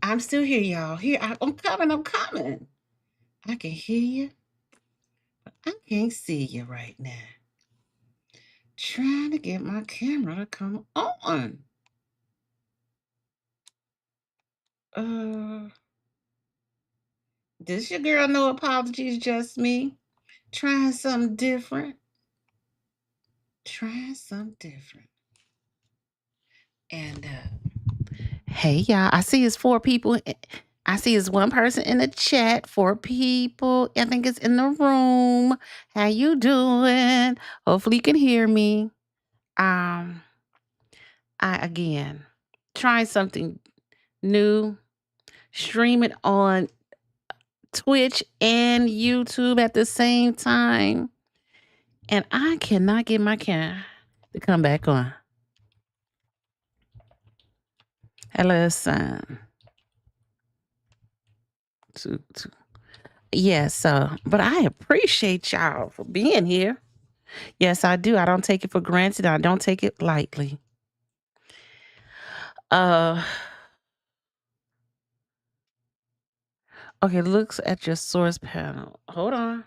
I'm still here, y'all. Here, I'm coming. I'm coming. I can hear you, but I can't see you right now. Trying to get my camera to come on. Uh, this your girl, no apologies, just me. Trying something different. Trying something different. And hey, y'all, I see it's 4 people. I see it's 1 person in the chat, 4 people. I think it's in the room. How you doing? Hopefully you can hear me. I again trying something new. Stream it on Twitch and YouTube at the same time. And I cannot get my camera to come back on. Hello, son. Yes, but I appreciate y'all for being here. Yes, I do. I don't take it for granted. I don't take it lightly. Okay, looks at your source panel. Hold on.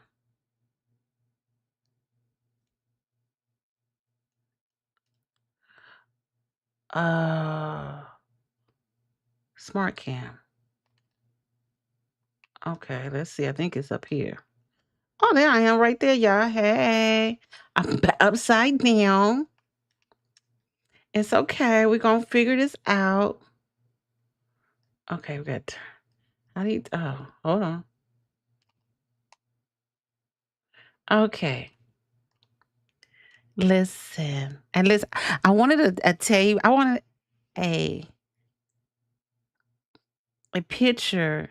Smart cam. Okay, let's see. I think it's up here. Oh, there I am right there, y'all. Hey, I'm upside down. It's okay. We're going to figure this out. Okay, we got. Hold on. Okay. Listen. And listen, I wanted to tell you, I wanted a picture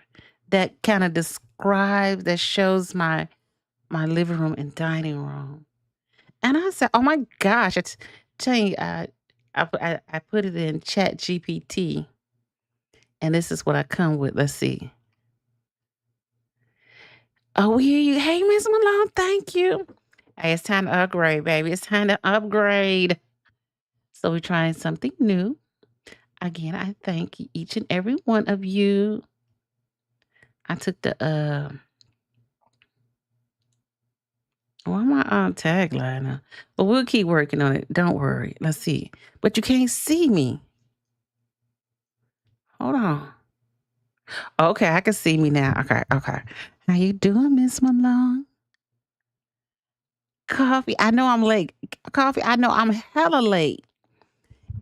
that kind of describes, that shows my living room and dining room. And I said, oh my gosh, it's telling you, I put it in Chat GPT, and this is what I come with. Let's see. Oh, we hear you. Hey, Miss Malone, thank you. Hey, it's time to upgrade, baby. It's time to upgrade. So we're trying something new. Again, I thank each and every one of you. I took the why my tagline? But we'll keep working on it. Don't worry. Let's see. But you can't see me. Hold on. Okay, I can see me now. Okay. How you doing, Miss Malone? Coffee. I know I'm late. Coffee. I know I'm hella late.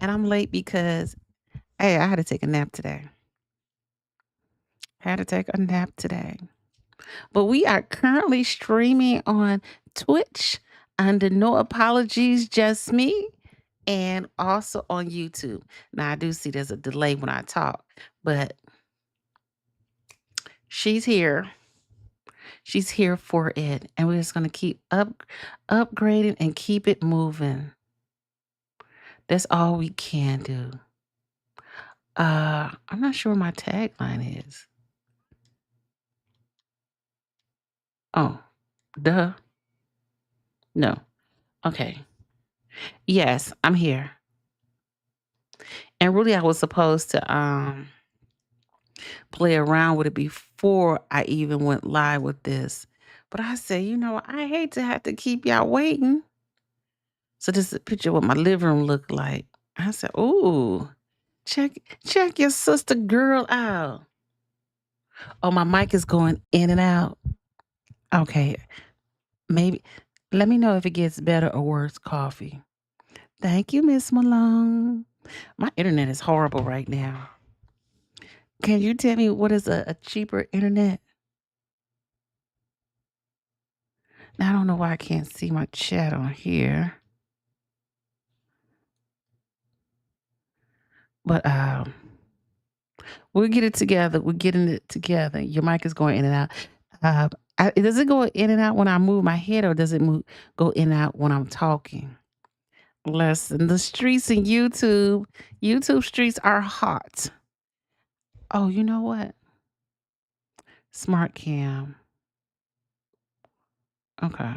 And I'm late because, hey, I had to take a nap today. But we are currently streaming on Twitch under No Apologies, Just Me, and also on YouTube. Now, I do see there's a delay when I talk, but she's here. She's here for it. And we're just going to keep upgrading and keep it moving. That's all we can do. I'm not sure what my tagline is. Oh, duh. No. Okay. Yes, I'm here. And really, I was supposed to play around with it before I even went live with this. But I said, you know, I hate to have to keep y'all waiting. So this is a picture of what my living room looked like. I said, ooh, check your sister girl out. Oh, my mic is going in and out. Okay. Maybe let me know if it gets better or worse, Coffee. Thank you, Miss Malone. My internet is horrible right now. Can you tell me what is a cheaper internet? Now, I don't know why I can't see my chat on here. But we'll get it together. We're getting it together. Your mic is going in and out. Does it go in and out when I move my head, or does it go in and out when I'm talking? Listen, the streets in YouTube streets are hot. Oh, you know what? Smart cam. Okay.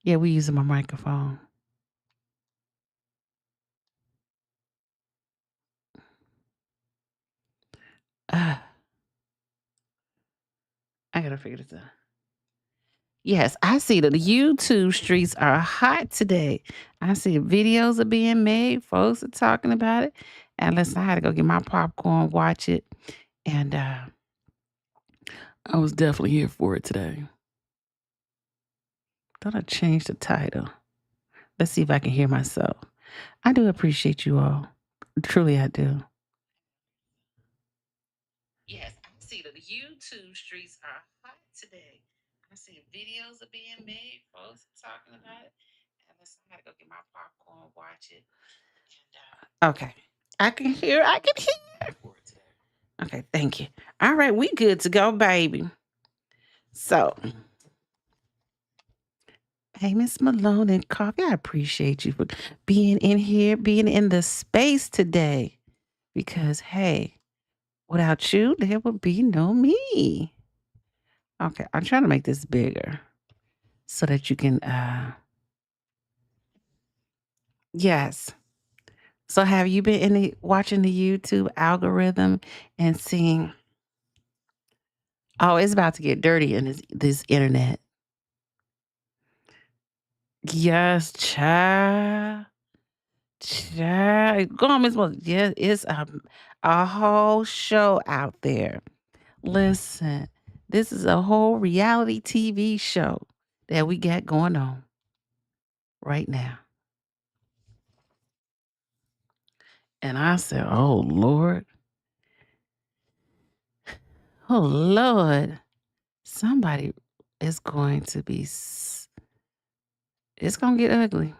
Yeah, we using my microphone. I gotta figure this out. Yes, I see that the YouTube streets are hot today. I see videos are being made, folks are talking about it. And listen, I had to go get my popcorn, watch it, and I was definitely here for it today. Thought I'd change the title. Let's see if I can hear myself. I do appreciate you all. Truly, I do. Yes, I see that the YouTube streets are hot today. I see videos are being made, folks are talking about it. And listen, I had to go get my popcorn, watch it. And, okay. I can hear. Okay, thank you. All right, we good to go, baby. So, hey, Miss Malone and Coffee, I appreciate you for being in here, being in the space today. Because, hey, without you, there would be no me. Okay, I'm trying to make this bigger so that you can, yes. So, have you been watching the YouTube algorithm and seeing, oh, it's about to get dirty in this internet? Yes, child. Child, go on, Miss Moses. Yeah, it's a whole show out there. Listen, this is a whole reality TV show that we got going on right now. And I said, "Oh Lord, oh Lord, somebody is going to be. It's gonna get ugly.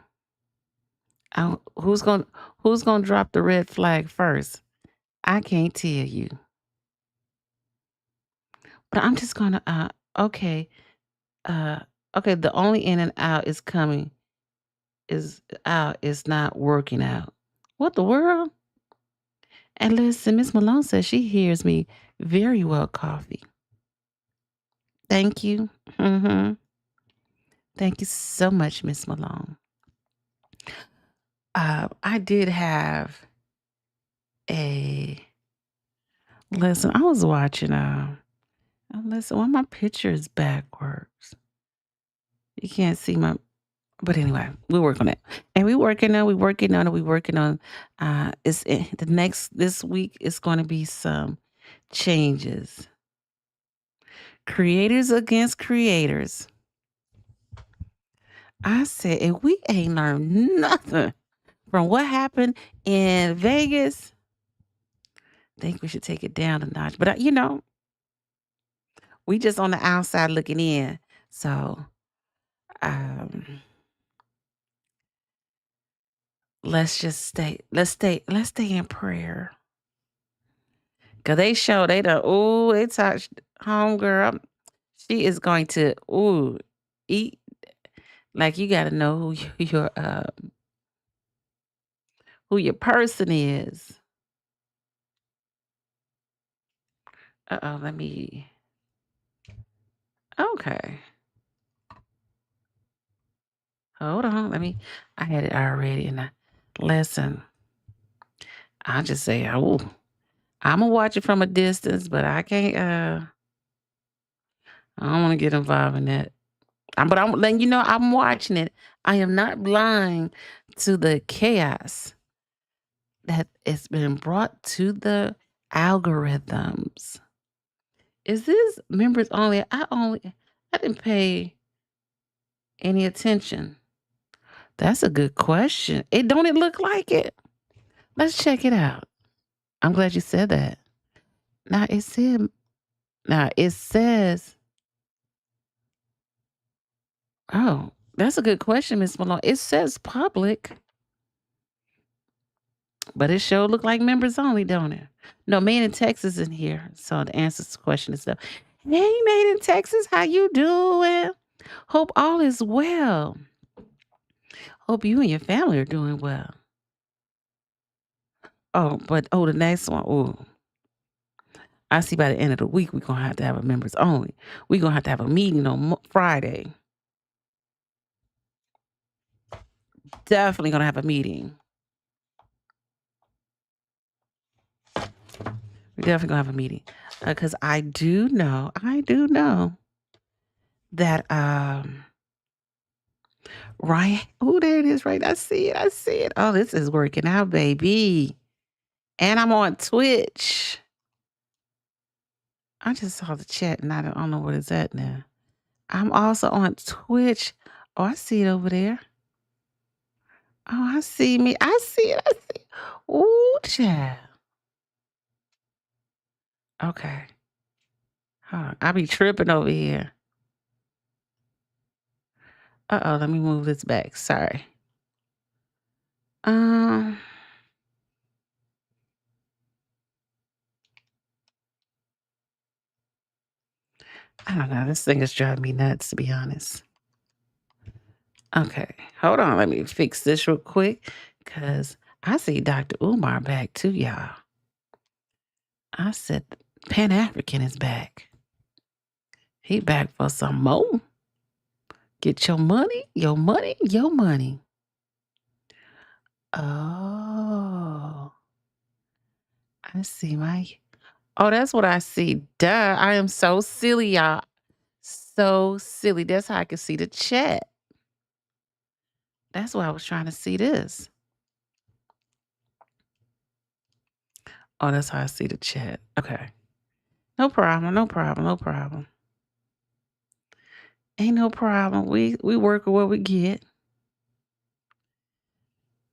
Who's gonna drop the red flag first? I can't tell you, but I'm just gonna. Okay. Uh, okay, the only in and out is coming is out is not working out. What the world? And listen, Miss Malone says she hears me very well, Coffee. Thank you. Thank you so much, Miss Malone. I did have a listen. I was watching. Listen, why my picture is backwards? You can't see my. But anyway, we work on it, and we working on. The next this week is going to be some changes. Creators against creators. I said, if we ain't learned nothing from what happened in Vegas, I think we should take it down a notch. But we just on the outside looking in. So um, let's stay in prayer. Cause they done, they touched homegirl. She is going to, eat. Like you gotta know who your person is. Uh-oh, okay. Hold on, I had it already and listen, I'll just say, Imma watch it from a distance, but I can't, I don't wanna get involved in that. But I'm letting you know I'm watching it. I am not blind to the chaos that has been brought to the algorithms. Is this members only? I didn't pay any attention. That's a good question. It look like it? Let's check it out. I'm glad you said that. Now it said now it says, oh, that's a good question, Miss Malone. It says public, but it sure look like members only, don't it? No, man in Texas in here. So the answer to the question is stuff. Hey, man in Texas, how you doing? Hope all is well. Hope you and your family are doing well. The next one. Oh, I see by the end of the week we're gonna have to have a members only. We're gonna have to have a meeting on Friday. Definitely gonna have a meeting. We're definitely gonna have a meeting. Because I do know that, Ryan oh, there it is, right, I see it. Oh, this is working out, baby, and I'm on Twitch. I just saw the chat, and I don't know what it's at now. I'm also on Twitch. Oh, I see it over there. Oh, I see me. I see. Ooh, child. Okay. Hold on. I be tripping over here. Uh-oh, let me move this back. Sorry. Um, I don't know. This thing is driving me nuts, to be honest. Okay. Hold on. Let me fix this real quick. Cause I see Dr. Umar back too, y'all. I said Pan African is back. He back for some more. Get your money, your money, your money. Oh, I see my oh, that's what I see. Duh. I am so silly, y'all. So silly. That's how I can see the chat. That's why I was trying to see this. Oh, that's how I see the chat. Okay. No problem. No problem. No problem. Ain't no problem. We work with what we get.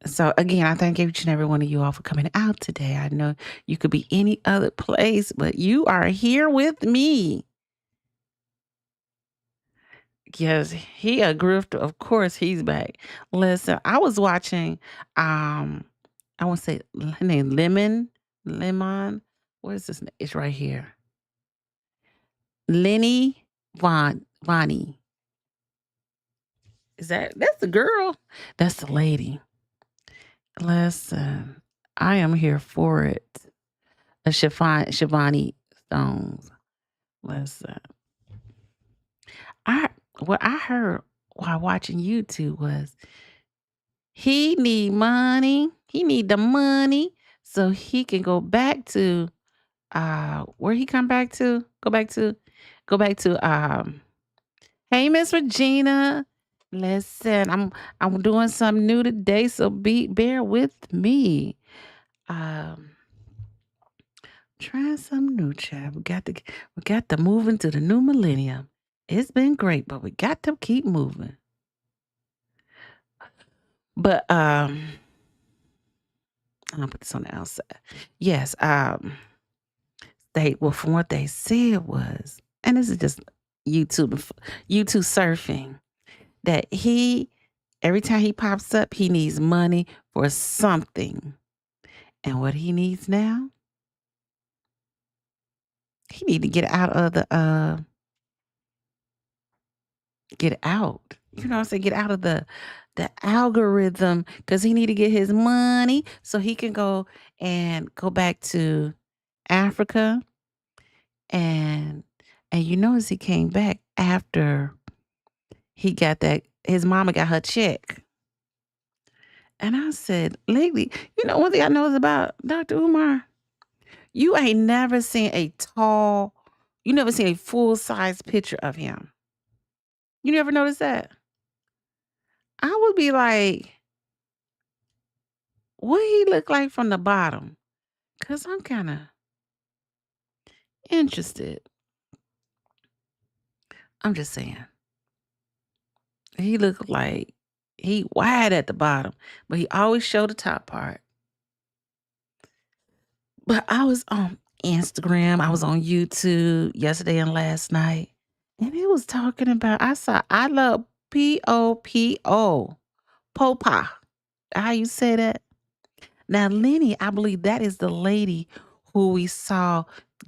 So again, I thank each and every one of you all for coming out today. I know you could be any other place, but you are here with me. Yes, he a grifter. Of course, he's back. Listen, I was watching. I want to say her name Lemon. What is this? It's right here. Lenny Vonnie. That's the girl? That's the lady. Listen, I am here for it. Shivani Stones. Listen, I what I heard while watching YouTube was he need money. He need the money so he can go back to where he come back to? Go back to hey Miss Regina. Listen, I'm doing something new today, so bear with me. Um trying something new, child. We got to move into the new millennium. It's been great, but we got to keep moving. But I'll put this on the outside. Yes, from what they said was, and this is just YouTube surfing, that he every time he pops up, he needs money for something. And what he needs now, he need to get out of the get out. You know what I'm saying? Get out of the algorithm because he need to get his money so he can go back to Africa and you notice he came back after he got that his mama got her check. And I said, lately, one thing I know is about Dr. Umar, you ain't never seen you never seen a full size picture of him. You never noticed that? I would be like, what he look like from the bottom? Cause I'm kind of interested. I'm just saying. He looked like he wide at the bottom, but he always showed the top part. But I was on Instagram, I was on YouTube yesterday and last night, and it was talking about I saw I love Popo. Popa. How you say that? Now, Lenny, I believe that is the lady who we saw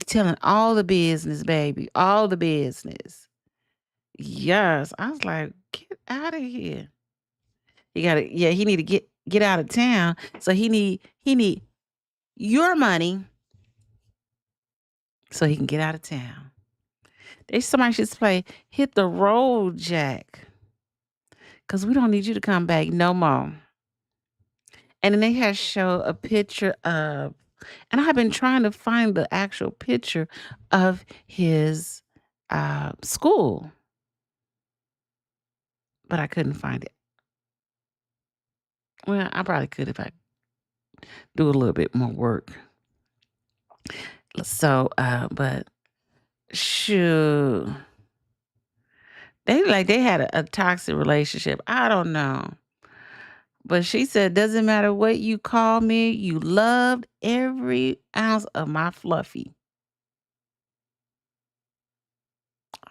telling all the business, baby, all the business. Yes, I was like, get out of here. He need to get out of town. So he need your money so he can get out of town. There's somebody should play Hit the Road Jack. Cause we don't need you to come back no more. And then they had show a picture of And I've been trying to find the actual picture of his, school, but I couldn't find it. Well, I probably could if I do a little bit more work. So, but shoot, they had a toxic relationship. I don't know. But she said, "Doesn't matter what you call me, you loved every ounce of my fluffy."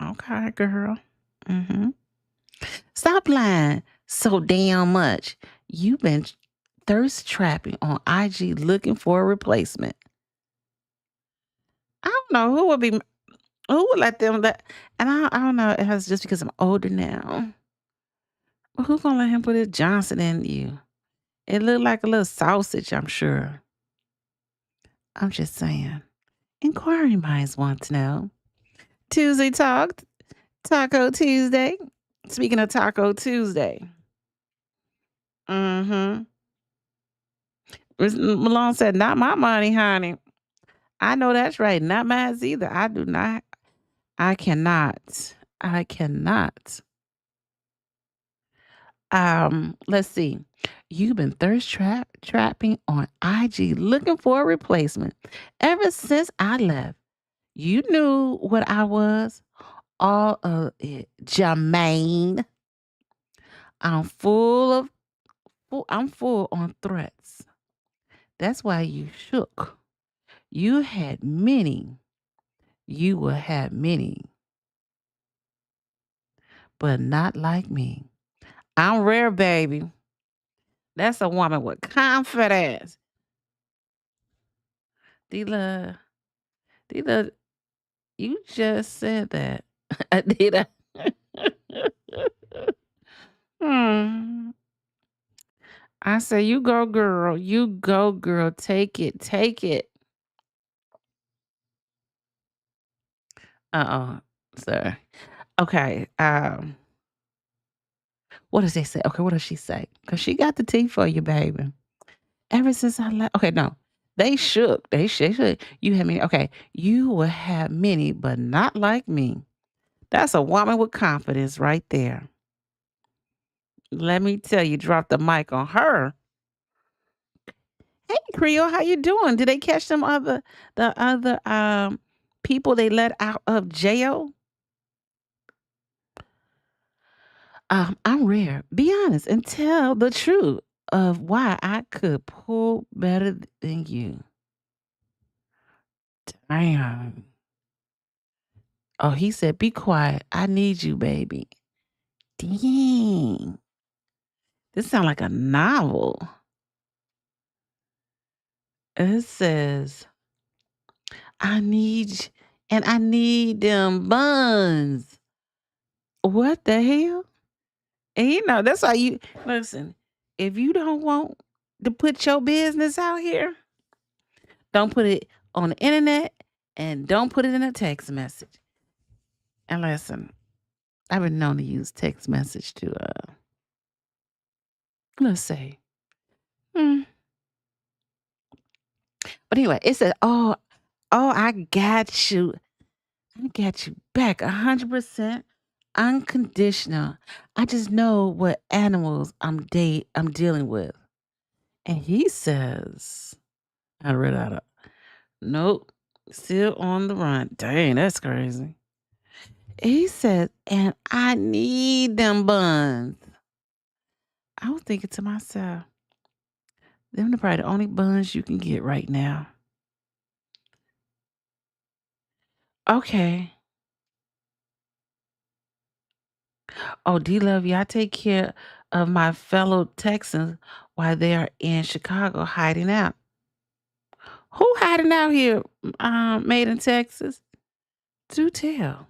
Okay, girl. Mhm. Stop lying so damn much. You've been thirst trapping on IG looking for a replacement. I don't know who would let them let and I don't know, it has just because I'm older now. Well, who gonna let him put his Johnson in you? It looked like a little sausage, I'm sure. I'm just saying. Inquiring minds want to know. Tuesday talk, Taco Tuesday. Speaking of Taco Tuesday. Mm-hmm. Miss Malone said, "Not my money, honey." I know that's right. Not mine either. I do not. I cannot. I cannot. Let's see. You've been trapping on IG looking for a replacement. Ever since I left, you knew what I was. All of it. Jermaine. I'm full on threats. That's why you shook. You had many. You will have many, but not like me. I'm rare, baby. That's a woman with confidence. Dila, Dila, you just said that. Did I? Hmm. I say, you go, girl. You go, girl. Take it. Take it. Uh-oh. Sorry. Okay. What does they say? Okay, what does she say? Because she got the tea for you, baby. Ever since I left. Okay, no. They shook. They shook. You had me. Okay. You will have many, but not like me. That's a woman with confidence right there. Let me tell you, drop the mic on her. Hey, Creole, how you doing? Did they catch the other people they let out of jail? I'm rare. Be honest and tell the truth of why I could pull better than you. Damn. Oh, he said, "Be quiet. I need you, baby." Dang. This sounds like a novel. It says, "I need and I need them buns." What the hell? And that's why you listen. If you don't want to put your business out here, don't put it on the internet and don't put it in a text message. And listen, I've been known to use text message to let's say. hmm, But anyway, it said, "Oh, I got you. I got you back 100% unconditional. I just know what animals I'm dealing with." And he says, I read out of nope, still on the run. Dang, that's crazy. He said, "And I need them buns." I was thinking to myself, them are probably the only buns you can get right now. Okay. Oh, D Love, y'all take care of my fellow Texans while they are in Chicago hiding out. Who hiding out here, made in Texas? Do tell.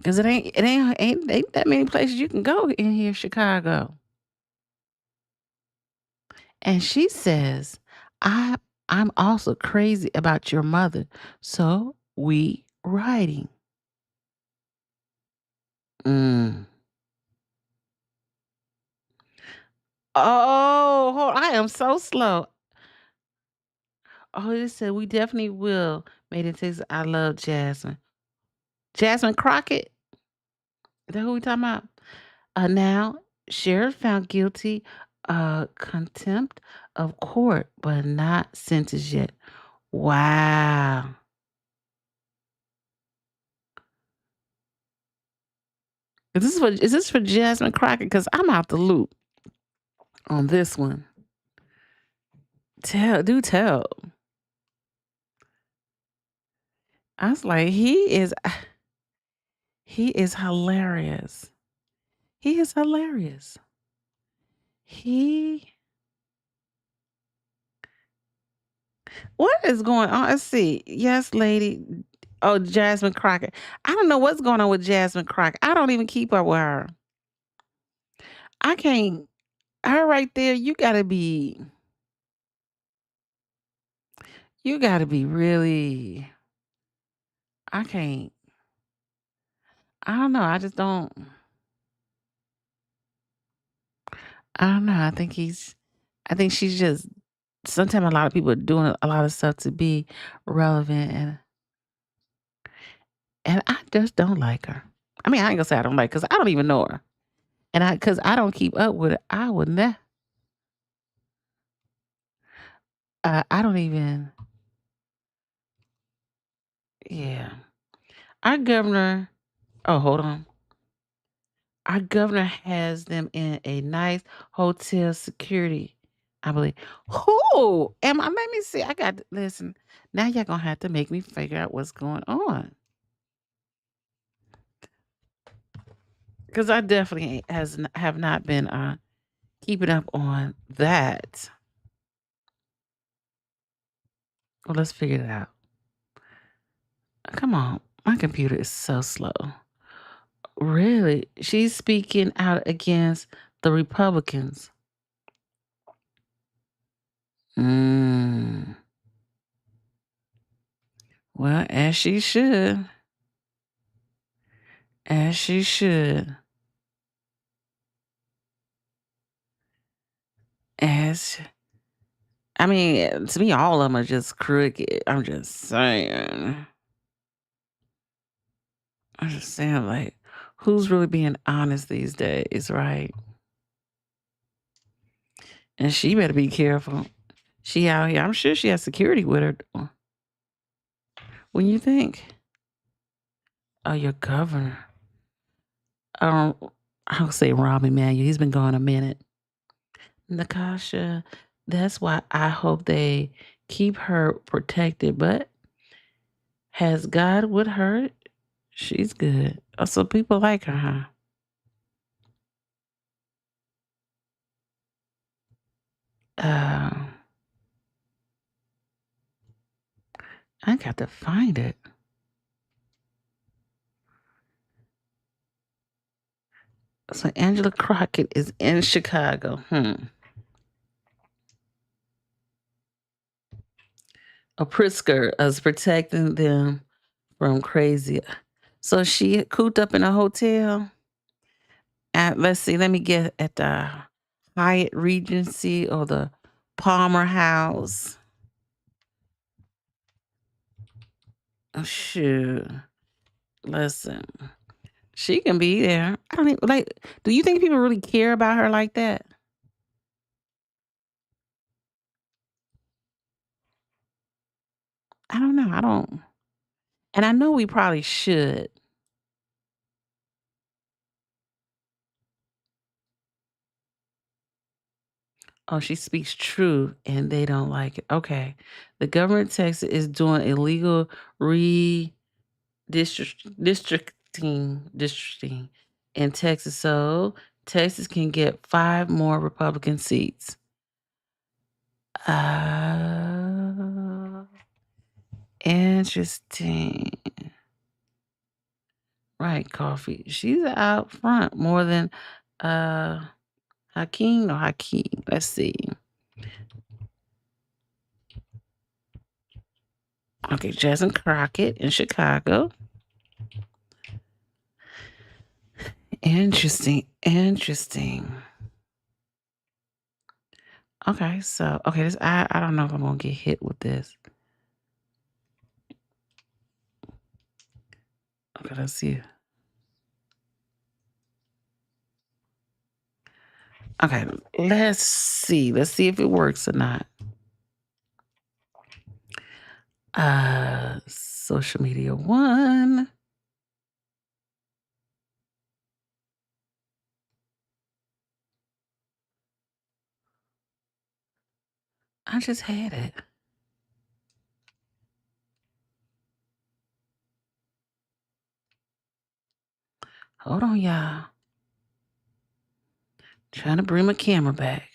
Cause it ain't that many places you can go in here, Chicago. And she says, I I'm also crazy about your mother. So we riding. Mm. Oh, hold I am so slow. Oh, it said we definitely will. Made in Texas. I love Jasmine. Jasmine Crockett. Is that who we talking about? Now, sheriff found guilty contempt of court, but not sentenced yet. Wow. Is this for Jasmine Crockett? Because I'm out the loop on this one. Do tell. I was like, he is hilarious. He is hilarious. He What is going on? Let's see. Yes, lady. Oh, Jasmine Crockett. I don't know what's going on with Jasmine Crockett. I don't even keep up with her. I can't. Her right there. You gotta be really. I can't. I don't know. I don't know. I think she's just. Sometimes a lot of people are doing a lot of stuff to be relevant, and I just don't like her. I mean, I ain't gonna say I don't like because I don't even know her, and because I don't keep up with it. I would not. I don't even. Yeah. Our governor oh, hold on. Our governor has them in a nice hotel security, I believe. Who am I? Let me see. Listen. Now y'all gonna have to make me figure out what's going on because I definitely have not been keeping up on that. Well, let's figure it out. Come on, my computer is so slow. Really, she's speaking out against the Republicans. Mm. Well, as she should. As she should. As I mean, to me, all of them are just crooked. I'm just saying. I'm just saying, like, who's really being honest these days, right? And she better be careful. She out here. I'm sure she has security with her. When you think, oh, your governor. Um, I'll say Rahm Emanuel. He's been gone a minute. Nakasha, that's why I hope they keep her protected. But has God with her? She's good. Oh, so people like her, huh? Uh, I got to find it. So Angela Crockett is in Chicago. A Pritzker is protecting them from crazy. So she cooped up in a hotel. Let's see. Let me get at the Hyatt Regency or the Palmer House. Oh, shoot. Listen, she can be there. I don't even like. Do you think people really care about her like that? I don't know. I don't. And I know we probably should. Oh, she speaks true and they don't like it. Okay. The government of Texas is doing illegal districting in Texas. So Texas can get 5 more Republican seats. Uh, Interesting. Right, coffee. She's out front more than uh Hakeem or Hakeem. Let's see. Okay, Jasmine Crockett in Chicago. Interesting. Okay, so okay, this I don't know if I'm gonna get hit with this. Okay, let's see. Okay, let's see. Let's see if it works or not. Social media one. I just had it. Hold on, y'all. Trying to bring my camera back.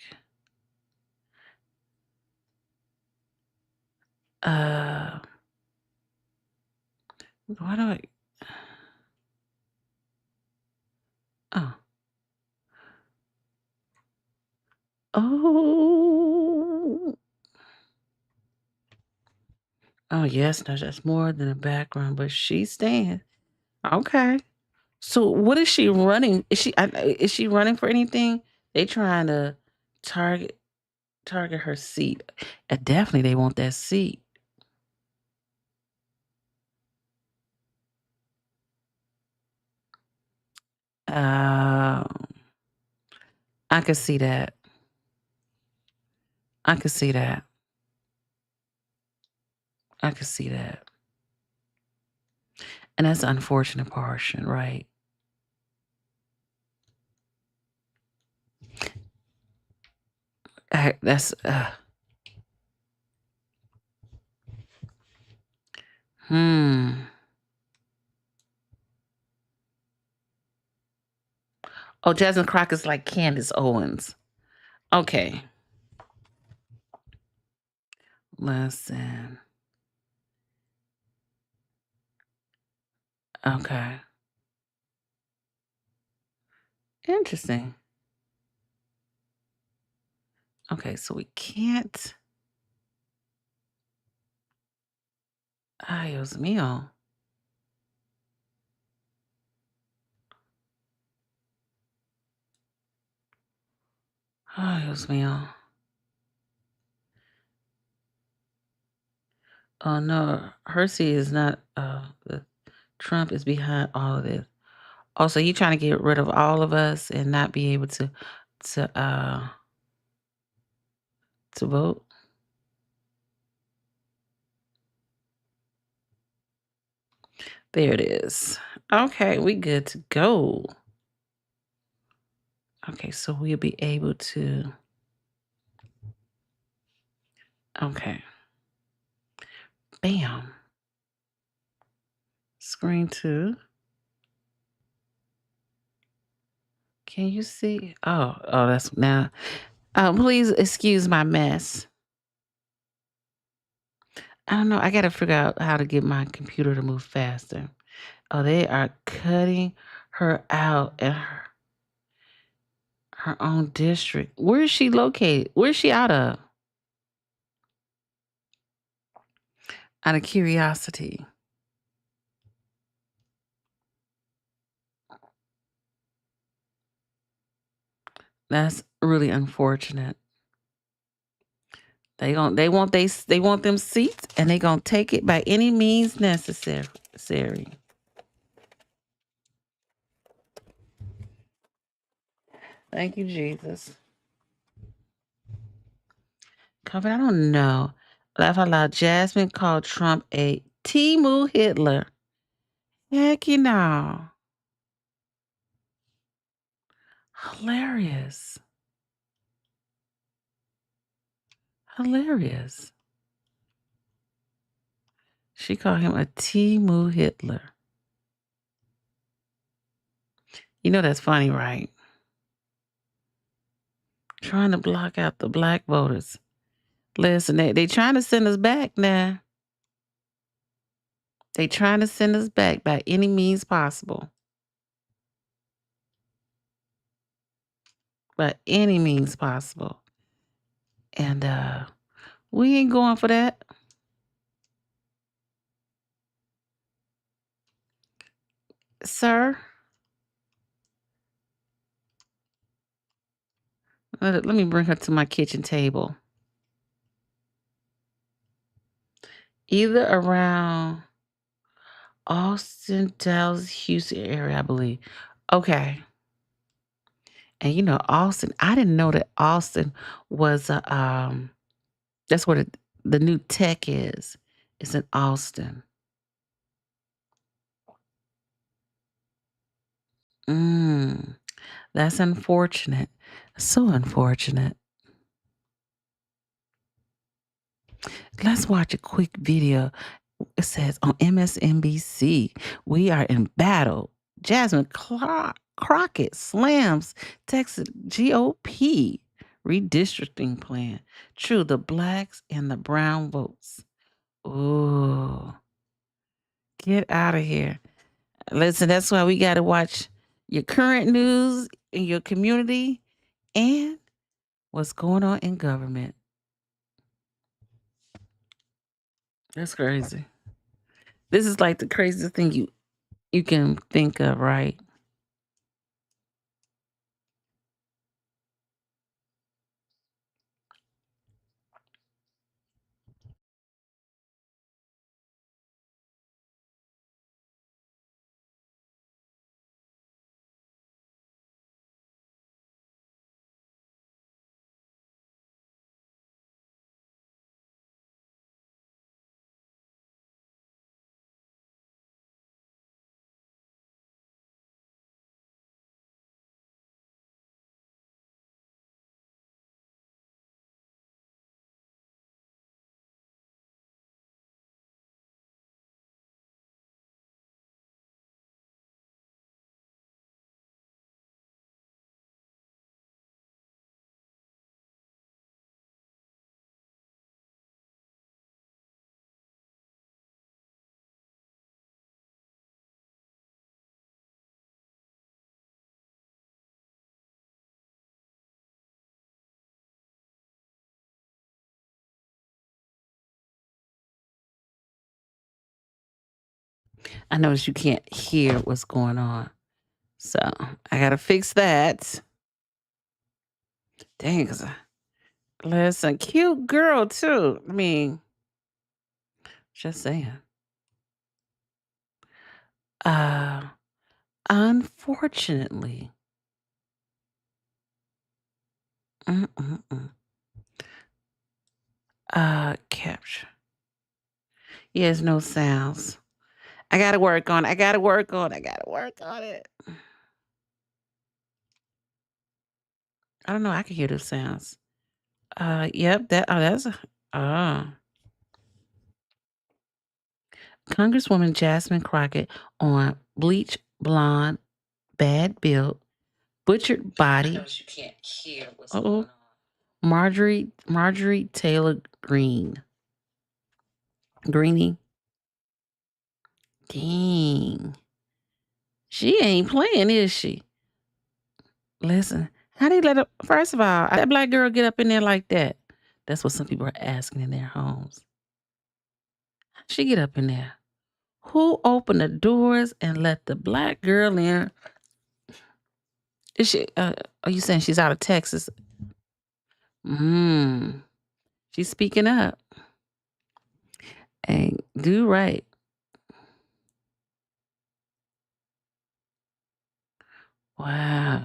Uh, why do I? Oh, oh, oh. Yes, no, that's more than a background, but she's staying. Okay. So, what is she running? Is she running for anything? They trying to target target her seat. Definitely, they want that seat. Um, I could see that. I could see that. I could see that. And that's the unfortunate portion, right? That's hmm. Oh, Jasmine Crockett's like Candace Owens. Okay. Listen. Okay. Interesting. Okay, so we can't. Ay, Dios mío. Ay, Dios mío. Oh no, Hersey is not. Trump is behind all of this. Oh, so you trying to get rid of all of us and not be able to uh to vote? There it is. Okay, we good to go. Okay, so we'll be able to. Okay, bam. Screen two. Can you see? Oh, that's now. Please excuse my mess. I don't know. I got to figure out how to get my computer to move faster. Oh, they are cutting her out in her own district. Where is she located? Where is she out of? Out of curiosity. That's really unfortunate. They want them seats and they gonna take it by any means necessary. Thank you, Jesus. Covered, I don't know. Laugh out loud. Jasmine called Trump a Timu Hitler. Heck you know. Hilarious. Hilarious. She called him a Timu Hitler. You know that's funny, right? Trying to block out the black voters. Listen, they trying to send us back now. They trying to send us back by any means possible. By any means possible. And we ain't going for that. Sir, Let me bring her to my kitchen table. Either around Austin, Dallas, Houston area, I believe. Okay. And you know, Austin, I didn't know that Austin was a that's where the new tech is. It's in Austin. Mm, that's unfortunate. So unfortunate. Let's watch a quick video. It says on MSNBC, we are in battle. Jasmine Crockett slams Texas GOP redistricting plan. True, the blacks and the brown votes. Ooh, get out of here. Listen, that's why we got to watch your current news in your community and what's going on in government. That's crazy. This is like the craziest thing you can think of, right? I notice you can't hear what's going on. So I gotta fix that. Dang, listen, cute girl too. I mean, just saying. Uh unfortunately. Mm-mm-mm. Capture. Yes, no sounds. I gotta work on it. I gotta work on it. I gotta work on it. I don't know. I can hear the sounds. Yep. That's a. Oh. Congresswoman Jasmine Crockett on bleach blonde, bad built, butchered body. I know you can't hear what's going on. Marjorie Taylor Greeny. Dang. She ain't playing, is she? Listen, how do you let her first of all, that black girl get up in there like that? That's what some people are asking in their homes. How'd she get up in there? Who opened the doors and let the black girl in? Is she are you saying she's out of Texas? Mm. She's speaking up. And do right. Wow.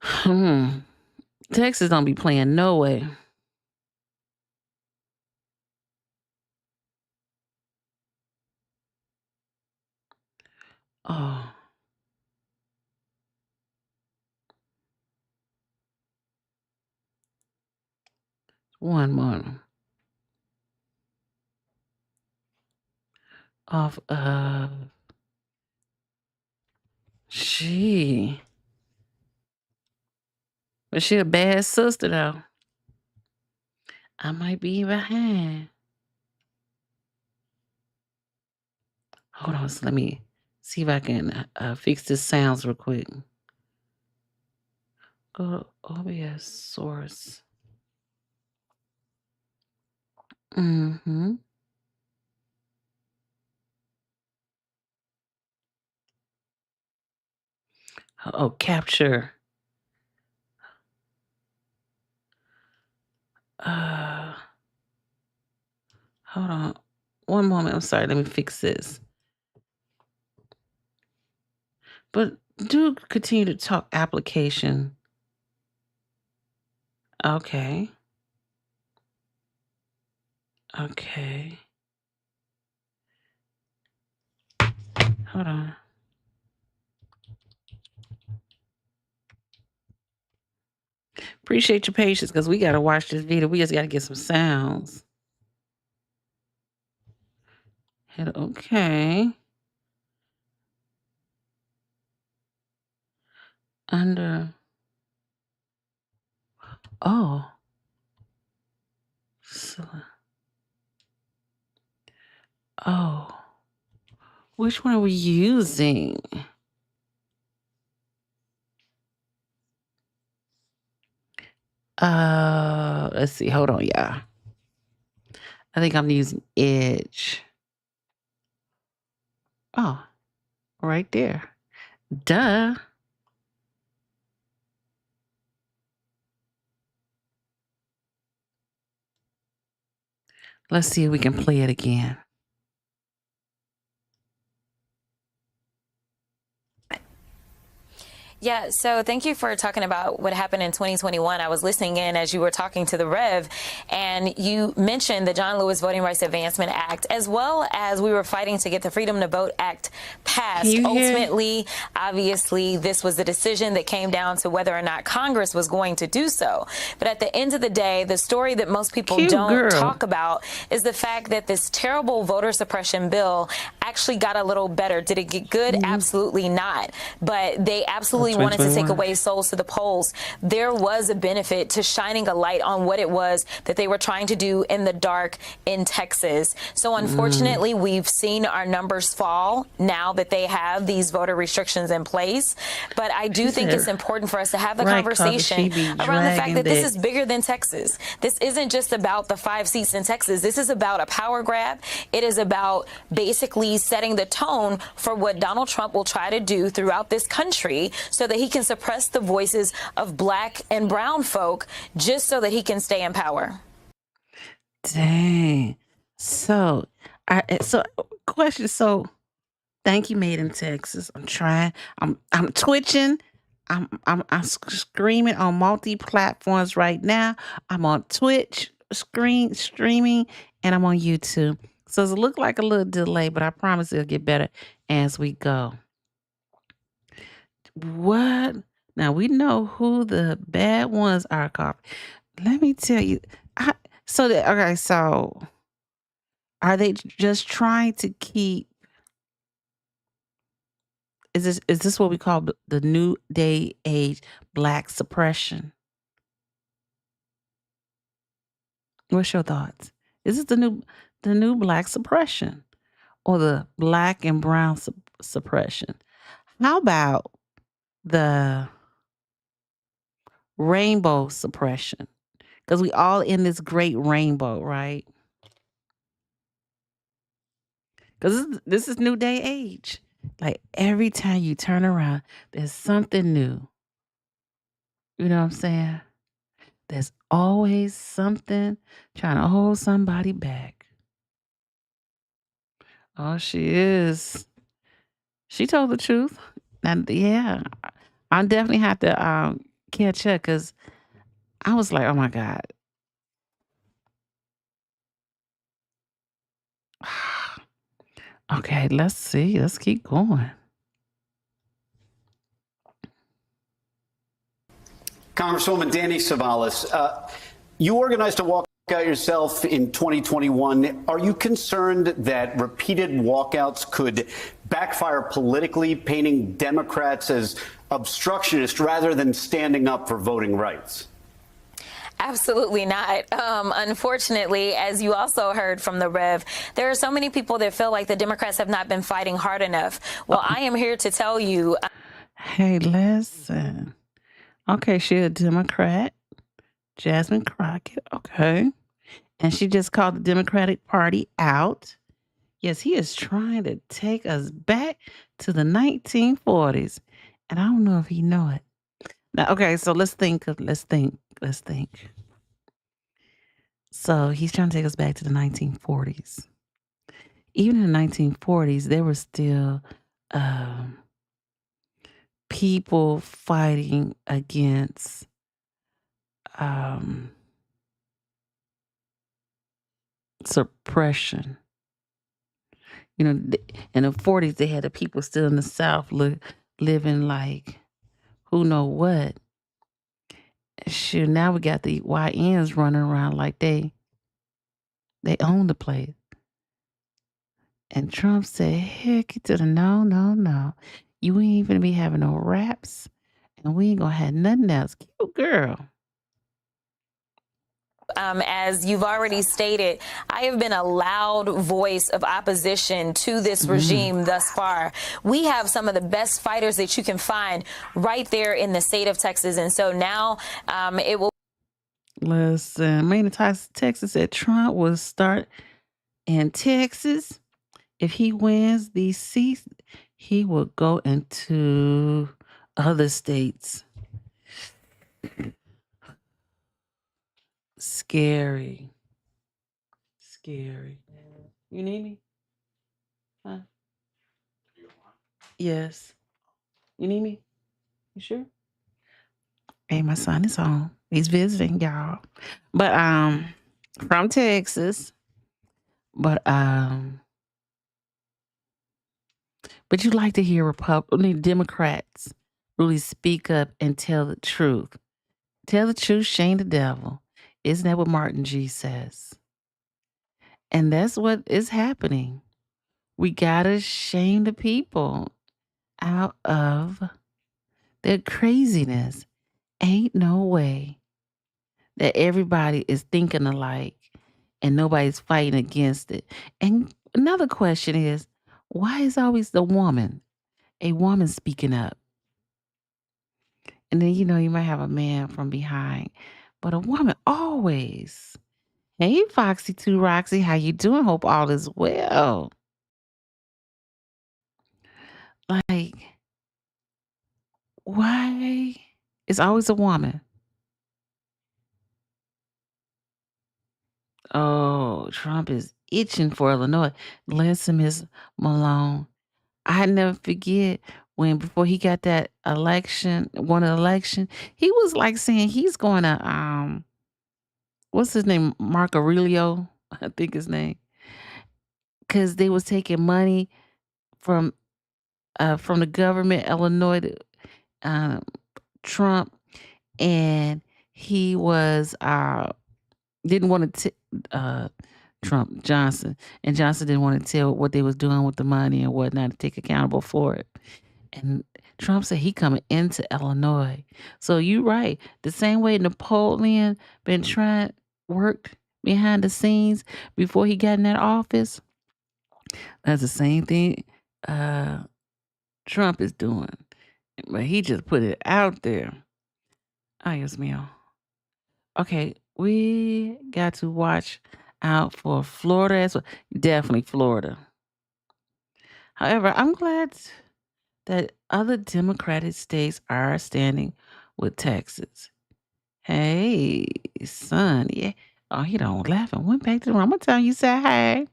Hmm. Texas don't be playing no way. Oh, one more off of she. But she a bad sister though. I might be behind. Hold on, so let me see if I can fix this sounds real quick. Go to OBS source. Mm-hmm. Oh, capture. Uh, hold on. One moment. I'm sorry. Let me fix this. But do continue to talk application. Okay. Okay. Hold on. Appreciate your patience because we got to watch this video. We just got to get some sounds. Hit okay. Under. Oh. So, oh. Which one are we using? Let's see. Hold on, y'all. I think I'm using Edge. Oh, right there. Duh. Let's see if we can play it again. Yeah, so thank you for talking about what happened in 2021. I was listening in as you were talking to the Rev, and you mentioned the John Lewis Voting Rights Advancement Act, as well as we were fighting to get the Freedom to Vote Act passed. Ultimately, obviously, this was the decision that came down to whether or not Congress was going to do so. But at the end of the day, the story that most people don't talk about is the fact that this terrible voter suppression bill actually got a little better. Did it get good? Absolutely not. But they absolutely wanted to take away souls to the polls. There was a benefit to shining a light on what it was that they were trying to do in the dark in Texas. So unfortunately, we've seen our numbers fall now that they have these voter restrictions in place. But I do think it's important for us to have the conversation around the fact that this is bigger than Texas. This isn't just about the 5 seats in Texas. This is about a power grab. It is about basically setting the tone for what Donald Trump will try to do throughout this country so that he can suppress the voices of Black and brown folk just so that he can stay in power. Dang. So, question. So, thank you, Made in Texas. I'm trying. I'm twitching. I'm screaming on multi platforms right now. I'm on Twitch streaming, and I'm on YouTube. So it look like a little delay, but I promise it'll get better as we go. What? Now we know who the bad ones are, Carp. Let me tell you. Okay, so are they just trying to keep? Is this what we call the new day age Black suppression? What's your thoughts? Is this the new Black suppression or the Black and brown suppression? How about the rainbow suppression? Because we all in this great rainbow, right? Because this is new day age. Like every time you turn around, there's something new. You know what I'm saying? There's always something trying to hold somebody back. Oh, she is. She told the truth. And yeah, I definitely have to catch up because I was like, oh my God. Okay, let's see. Let's keep going. Congresswoman Danny Savalas, you organized a walkout yourself in 2021. Are you concerned that repeated walkouts could backfire politically, painting Democrats as obstructionists rather than standing up for voting rights? Absolutely not. Unfortunately, as you also heard from the Rev, there are so many people that feel like the Democrats have not been fighting hard enough. Well, I am here to tell you. Hey, listen. Okay, she's a Democrat, Jasmine Crockett. Okay. And she just called the Democratic Party out. Yes, he is trying to take us back to the 1940s. And I don't know if he know it. Now, okay, so let's think. So he's trying to take us back to the 1940s. Even in the 1940s, there were still um, people fighting against um, suppression. You know, in the 40s, they had the people still in the South living like who know what. Shoot, now we got the YNs running around like they own the place. And Trump said, heck to the no, no, no. You ain't even be having no raps, and we ain't gonna have nothing else. Cute girl. As you've already stated, I have been a loud voice of opposition to this regime thus far. We have some of the best fighters that you can find right there in the state of Texas. And so now it will. Listen, Maine Texas said Trump will start in Texas. If he wins these seats, he will go into other states. Scary. You need me? Huh? Yes. You need me? You sure? Hey, my son is home. He's visiting, y'all. But from Texas. But you like to hear Democrats really speak up and tell the truth. Tell the truth, shame the devil. Isn't that what Martin G says? And that's what is happening. We gotta shame the people out of their craziness. Ain't no way that everybody is thinking alike and nobody's fighting against it. And another question is, why is always a woman speaking up? And then, you might have a man from behind, but a woman always. Hey, Foxy 2 Roxy, how you doing? Hope all is well. Like, why? It's always a woman. Oh, Trump is itching for Illinois. Listen, Miss Malone, I never forget when before he got that won an election, he was like saying he's going to what's his name? Marco Aurelio, I think his name. Because they was taking money from the government, Illinois, Trump, and he was didn't want to Johnson didn't want to tell what they was doing with the money and whatnot to take accountable for it. And Trump said he coming into Illinois. So you right. The same way Napoleon been worked behind the scenes before he got in that office. That's the same thing Trump is doing. But he just put it out there. Ay, Dios mío. Okay, we got to watch out for Florida as well. Definitely Florida. However, I'm glad that other Democratic states are standing with Texas. Hey, son. Yeah. Oh, he don't laugh and went back to the room. I'm going to tell you, say hey.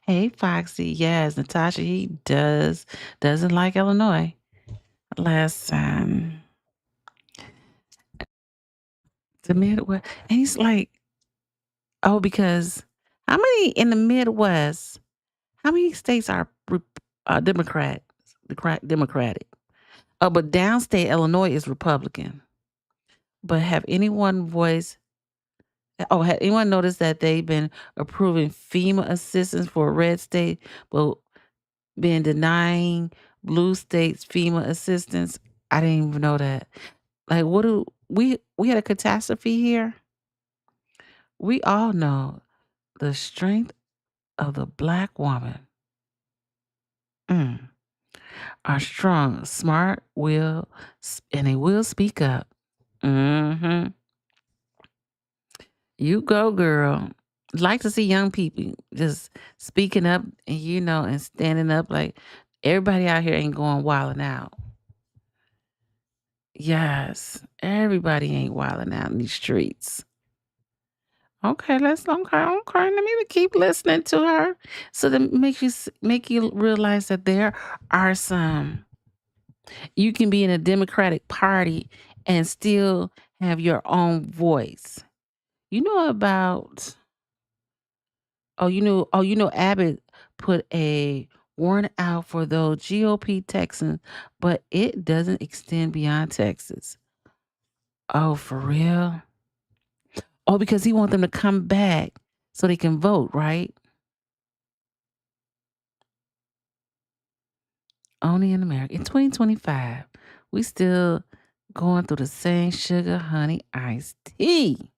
Hey, Foxy. Yes, Natasha, he doesn't like Illinois. Listen. The Midwest. And he's like, oh, because how many in the Midwest, how many states are Democratic? Oh, but downstate Illinois is Republican. But have anyone noticed that they've been approving FEMA assistance for red state, but been denying blue states FEMA assistance? I didn't even know that. Like, what do we had a catastrophe here? We all know the strength of the Black woman. Are strong, smart, and they will speak up. Mm-hmm. You go, girl. Like to see young people just speaking up and, and standing up like everybody out here ain't going wilding out. Yes. Everybody ain't wilding out in these streets. Okay, okay. Let me keep listening to her. So that make you realize that there are some you can be in a Democratic Party and still have your own voice. You know about Abbott put a warrant out for those GOP Texans, but it doesn't extend beyond Texas. Oh, for real? Oh, because he want them to come back so they can vote, right? Only in America. In 2025, we still going through the same sugar, honey, iced tea.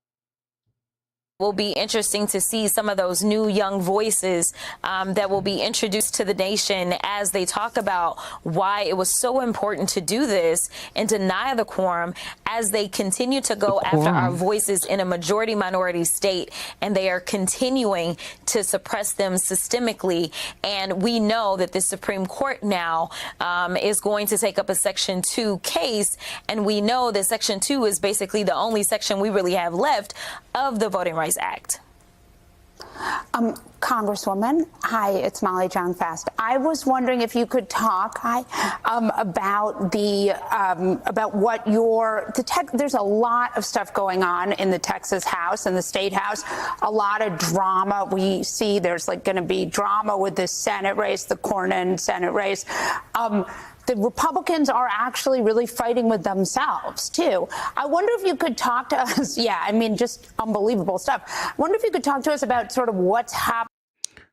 Will be interesting to see some of those new young voices that will be introduced to the nation as they talk about why it was so important to do this and deny the quorum as they continue to go after our voices in a majority minority state, and they are continuing to suppress them systemically. And we know that the Supreme Court now is going to take up a Section 2 case, and we know that Section 2 is basically the only section we really have left of the Voting Rights Act. Congresswoman, hi, it's Molly Jong-Fast. I was wondering if you could talk, about what there's a lot of stuff going on in the Texas House and the State House, a lot of drama. We see there's going to be drama with the Senate race, the Cornyn Senate race. The Republicans are actually really fighting with themselves, too. I wonder if you could talk to us. Yeah, I mean, just unbelievable stuff. I wonder if you could talk to us about sort of what's happening.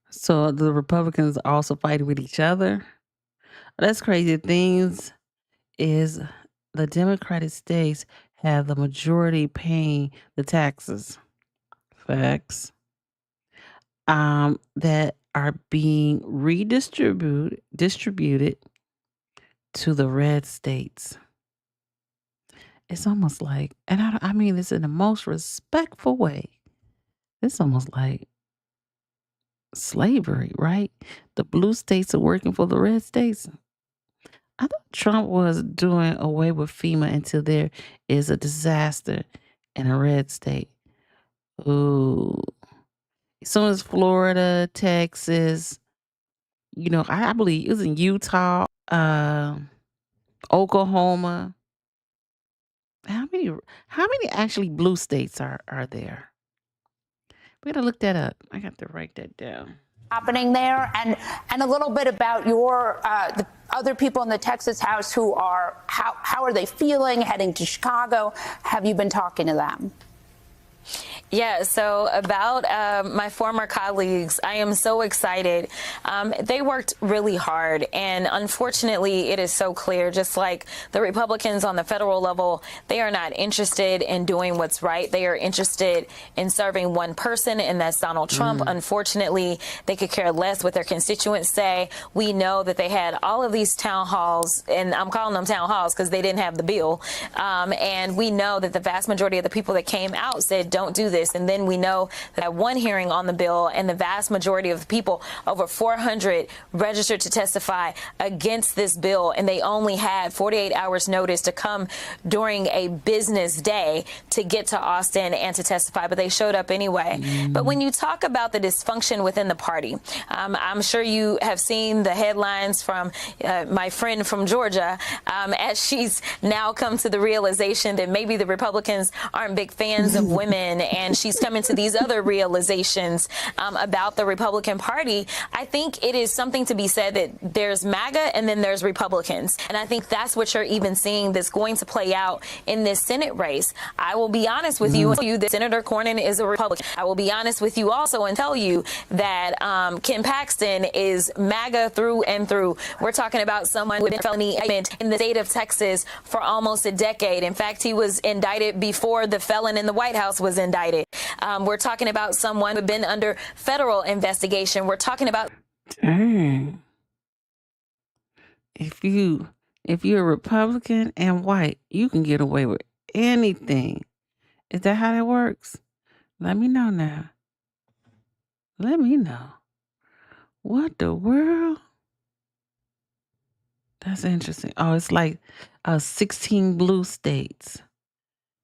So the Republicans are also fighting with each other. That's crazy. Things is the Democratic states have the majority paying the taxes. Facts. That are being distributed to the red states. It's almost like, and I mean this in the most respectful way. It's almost like slavery, right? The blue states are working for the red states. I thought Trump was doing away with FEMA until there is a disaster in a red state. Ooh. As soon as Florida, Texas, I believe it was in Utah, Oklahoma. How many actually blue states are there? We gotta look that up. I got to write that down. Happening there, and a little bit about your the other people in the Texas House who are how are they feeling heading to Chicago? Have you been talking to them? Yeah, so about my former colleagues, I am so excited. They worked really hard, and unfortunately, it is so clear, just like the Republicans on the federal level, they are not interested in doing what's right. They are interested in serving one person, and that's Donald Trump. Unfortunately, they could care less what their constituents say. We know that they had all of these town halls, and I'm calling them town halls because they didn't have the bill. And we know that the vast majority of the people that came out said, don't do this. And then we know that one hearing on the bill, and the vast majority of the people, over 400, registered to testify against this bill, and they only had 48 hours notice to come during a business day to get to Austin and to testify, but they showed up anyway. But when you talk about the dysfunction within the party, I'm sure you have seen the headlines from my friend from Georgia, as she's now come to the realization that maybe the Republicans aren't big fans of women, and she's coming to these other realizations about the Republican Party. I think it is something to be said that there's MAGA and then there's Republicans. And I think that's what you're even seeing that's going to play out in this Senate race. I will be honest with you that Senator Cornyn is a Republican. I will be honest with you also and tell you that Ken Paxton is MAGA through and through. We're talking about someone with felony indictment in the state of Texas for almost a decade. In fact, he was indicted before the felon in the White House was indicted. We're talking about someone who's been under federal investigation. We're talking about. Dang. If you're a Republican and white, you can get away with anything. Is that how that works? Let me know now. Let me know. What the world? That's interesting. Oh, it's like 16 blue states.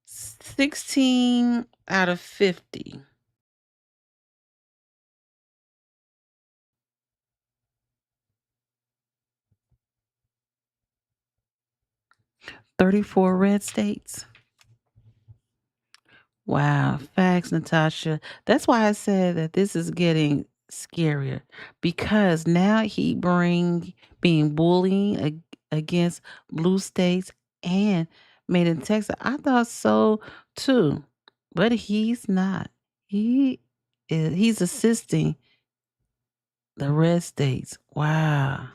16 out of 50. $34 red states. Wow, facts, Natasha. That's why I said that this is getting scarier because now he being bullying against blue states and made in Texas. I thought so too, but he's not. He's assisting the red states. Wow,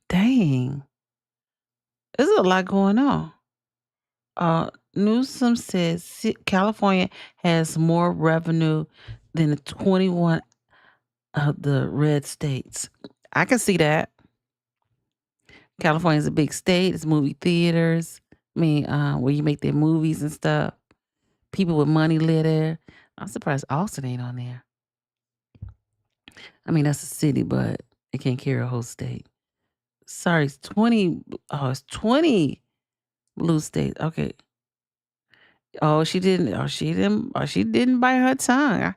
dang, there's a lot going on. Newsom says California has more revenue than the 21 of the red states. I can see that. California's a big state. It's movie theaters. I mean, where you make their movies and stuff. People with money live there. I'm surprised Austin ain't on there. I mean, that's a city, but it can't carry a whole state. Sorry, it's 20. Oh, it's 20 blue states. Okay. Oh, she didn't. Oh, she didn't. Oh, she didn't bite her tongue.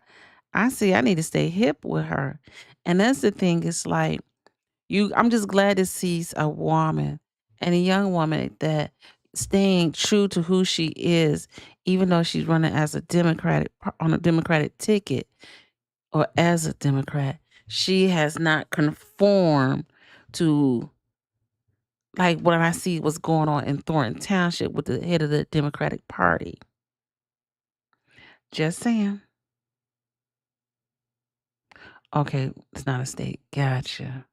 I see. I need to stay hip with her, and that's the thing. It's like I'm just glad to see a woman and a young woman that staying true to who she is, even though she's running as a on a Democratic ticket or as a Democrat. She has not conformed to like what I see what's going on in Thornton Township with the head of the Democratic Party. Just saying. Okay, it's not a state. Gotcha.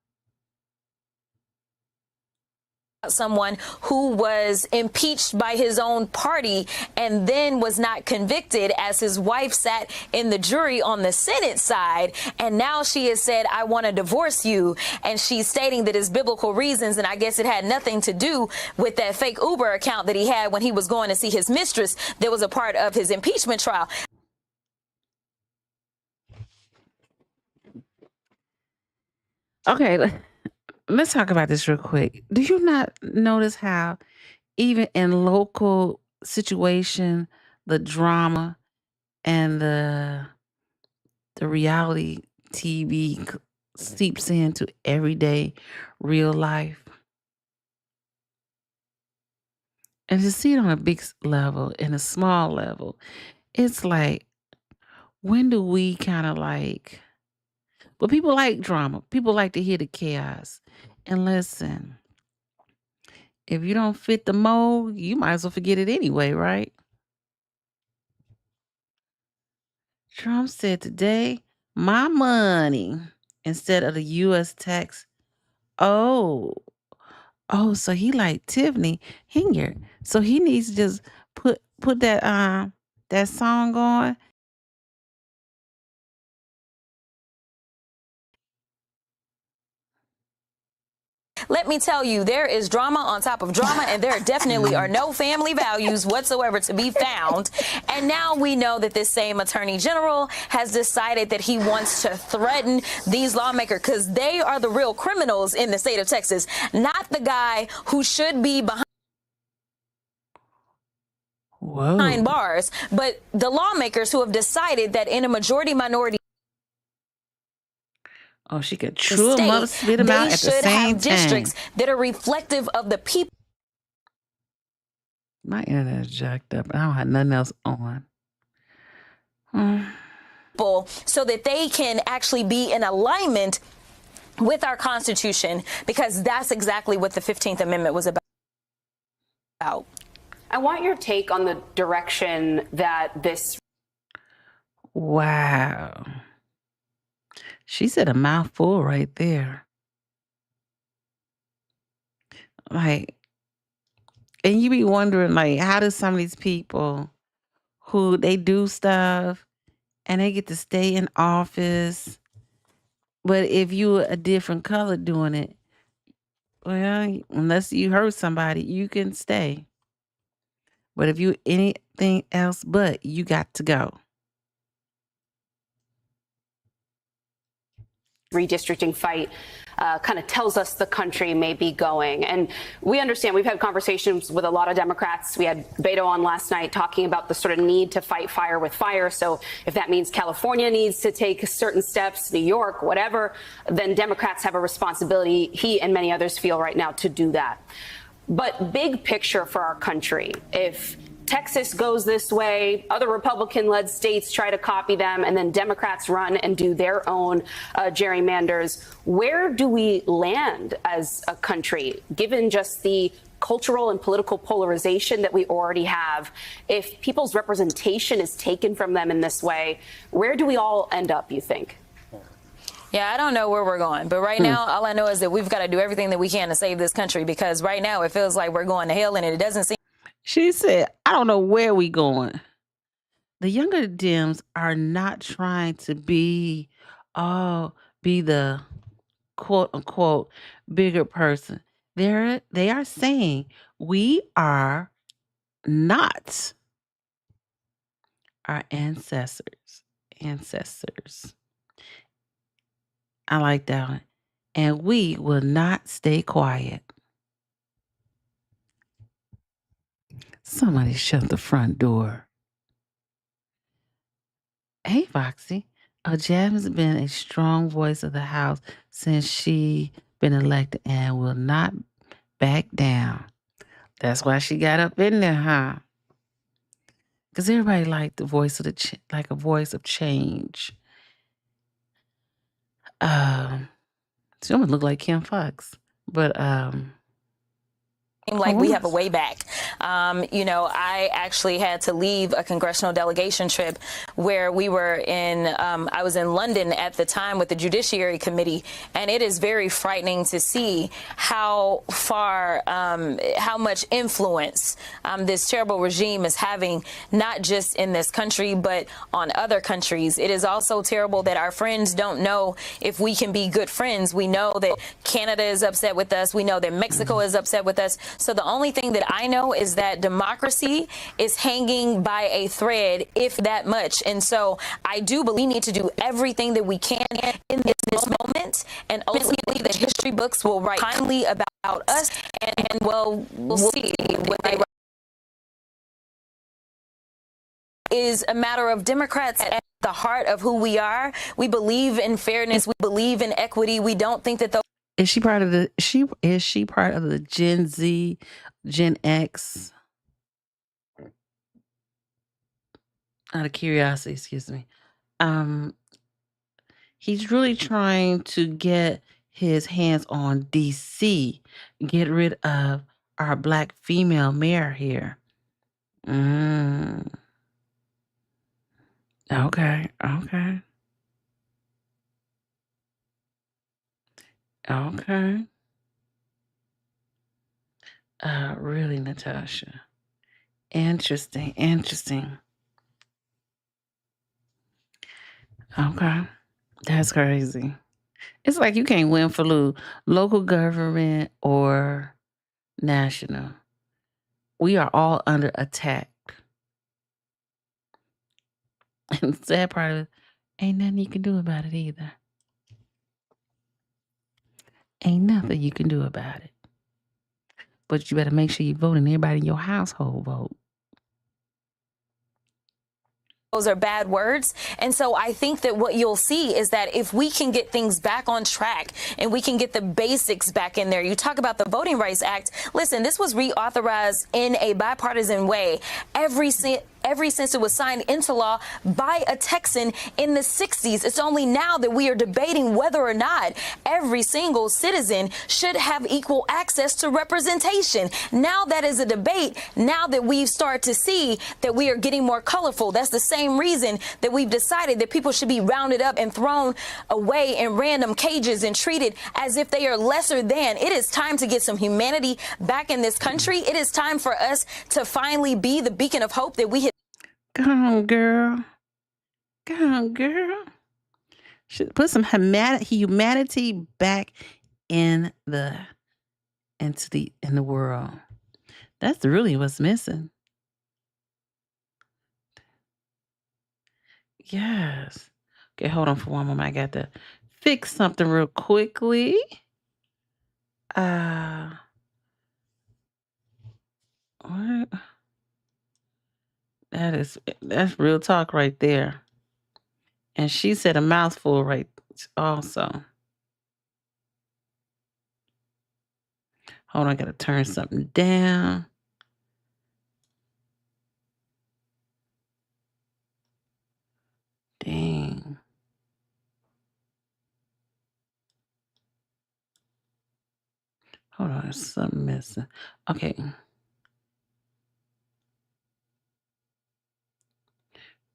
Someone who was impeached by his own party and then was not convicted as his wife sat in the jury on the Senate side. And now she has said, I want to divorce you. And she's stating that it's biblical reasons. And I guess it had nothing to do with that fake Uber account that he had when he was going to see his mistress. That was a part of his impeachment trial. Okay, let's talk about this real quick. Do you not notice how even in local situation, the drama and the reality TV seeps into everyday real life? And to see it on a big level and a small level, it's like, when do we kind of like, but people like drama. People like to hear the chaos. And listen, if you don't fit the mold, you might as well forget it anyway, right? Trump said today, my money instead of the U.S. tax. Oh, so he like Tiffany Hinger. So he needs to just put that song on. Let me tell you, there is drama on top of drama, and there definitely are no family values whatsoever to be found. And now we know that this same attorney general has decided that he wants to threaten these lawmakers because they are the real criminals in the state of Texas, not the guy who should be behind bars, but the lawmakers who have decided that in a majority minority she could chew them up, spit them out at the same time. They should have districts that are reflective of the people. My internet is jacked up. I don't have nothing else on. So that they can actually be in alignment with our Constitution, because that's exactly what the 15th Amendment was about. I want your take on the direction that this. Wow. She said a mouthful right there. Like, and you be wondering, like, how do some of these people who they do stuff and they get to stay in office, but if you a different color doing it, well, unless you hurt somebody, you can stay. But if you anything else but, you got to go. Redistricting fight kind of tells us the country may be going. And we understand, we've had conversations with a lot of Democrats. We had Beto on last night talking about the sort of need to fight fire with fire. So if that means California needs to take certain steps, New York, whatever, then Democrats have a responsibility, he and many others feel right now, to do that. But big picture for our country, if Texas goes this way, other Republican-led states try to copy them, and then Democrats run and do their own gerrymanders, where do we land as a country, given just the cultural and political polarization that we already have? If people's representation is taken from them in this way, where do we all end up, you think? Yeah, I don't know where we're going, but right now, all I know is that we've got to do everything that we can to save this country, because right now it feels like we're going to hell, and it doesn't seem. She said, I don't know where we going. The younger Dems are not trying to be the quote unquote bigger person. They are saying we are not our ancestors. I like that one. And we will not stay quiet. Somebody shut the front door. Hey, Foxy. Jasmine's been a strong voice of the House since she been elected and will not back down. That's why she got up in there, huh? Because everybody liked the voice of like a voice of change. She almost looked like Kim Fox, but like we have a way back. I actually had to leave a congressional delegation trip where we were I was in London at the time with the Judiciary Committee, and it is very frightening to see how much influence this terrible regime is having, not just in this country, but on other countries. It is also terrible that our friends don't know if we can be good friends. We know that Canada is upset with us. We know that Mexico is upset with us. So the only thing that I know is that democracy is hanging by a thread, if that much. And so I do believe we need to do everything that we can in this moment. And ultimately, the history books will write kindly about us. And we'll see what they write. Is a matter of Democrats at the heart of who we are. We believe in fairness. We believe in equity. We don't think that Is she part of the Gen Z, Gen X? Out of curiosity, excuse me. He's really trying to get his hands on DC, get rid of our black female mayor here. Okay. Really, Natasha. Interesting. Okay. That's crazy. It's like you can't win for local government or national. We are all under attack. And the sad part of it, ain't nothing you can do about it either. Ain't nothing you can do about it. But you better make sure you vote and everybody in your household vote. Those are bad words. And so I think that what you'll see is that if we can get things back on track and we can get the basics back in there. You talk about the Voting Rights Act. Listen, this was reauthorized in a bipartisan way ever since it was signed into law by a Texan in the 60s. It's only now that we are debating whether or not every single citizen should have equal access to representation. Now that is a debate. Now that we've started to see that we are getting more colorful. That's the same reason that we've decided that people should be rounded up and thrown away in random cages and treated as if they are lesser than. It is time to get some humanity back in this country. It is time for us to finally be the beacon of hope that we had. Go on, girl. Should put some humanity back in the world. That's really what's missing. Yes. Okay, hold on for one moment. I got to fix something real quickly. Uh, what? That's real talk right there. And she said a mouthful right also. Hold on, I gotta turn something down. Dang. Hold on, there's something missing. Okay.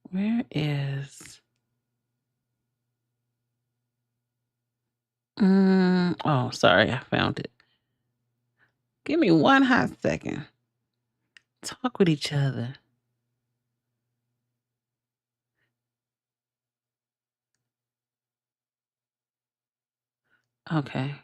Where is oh, sorry, I found it. Give me one hot second. Talk with each other. Okay.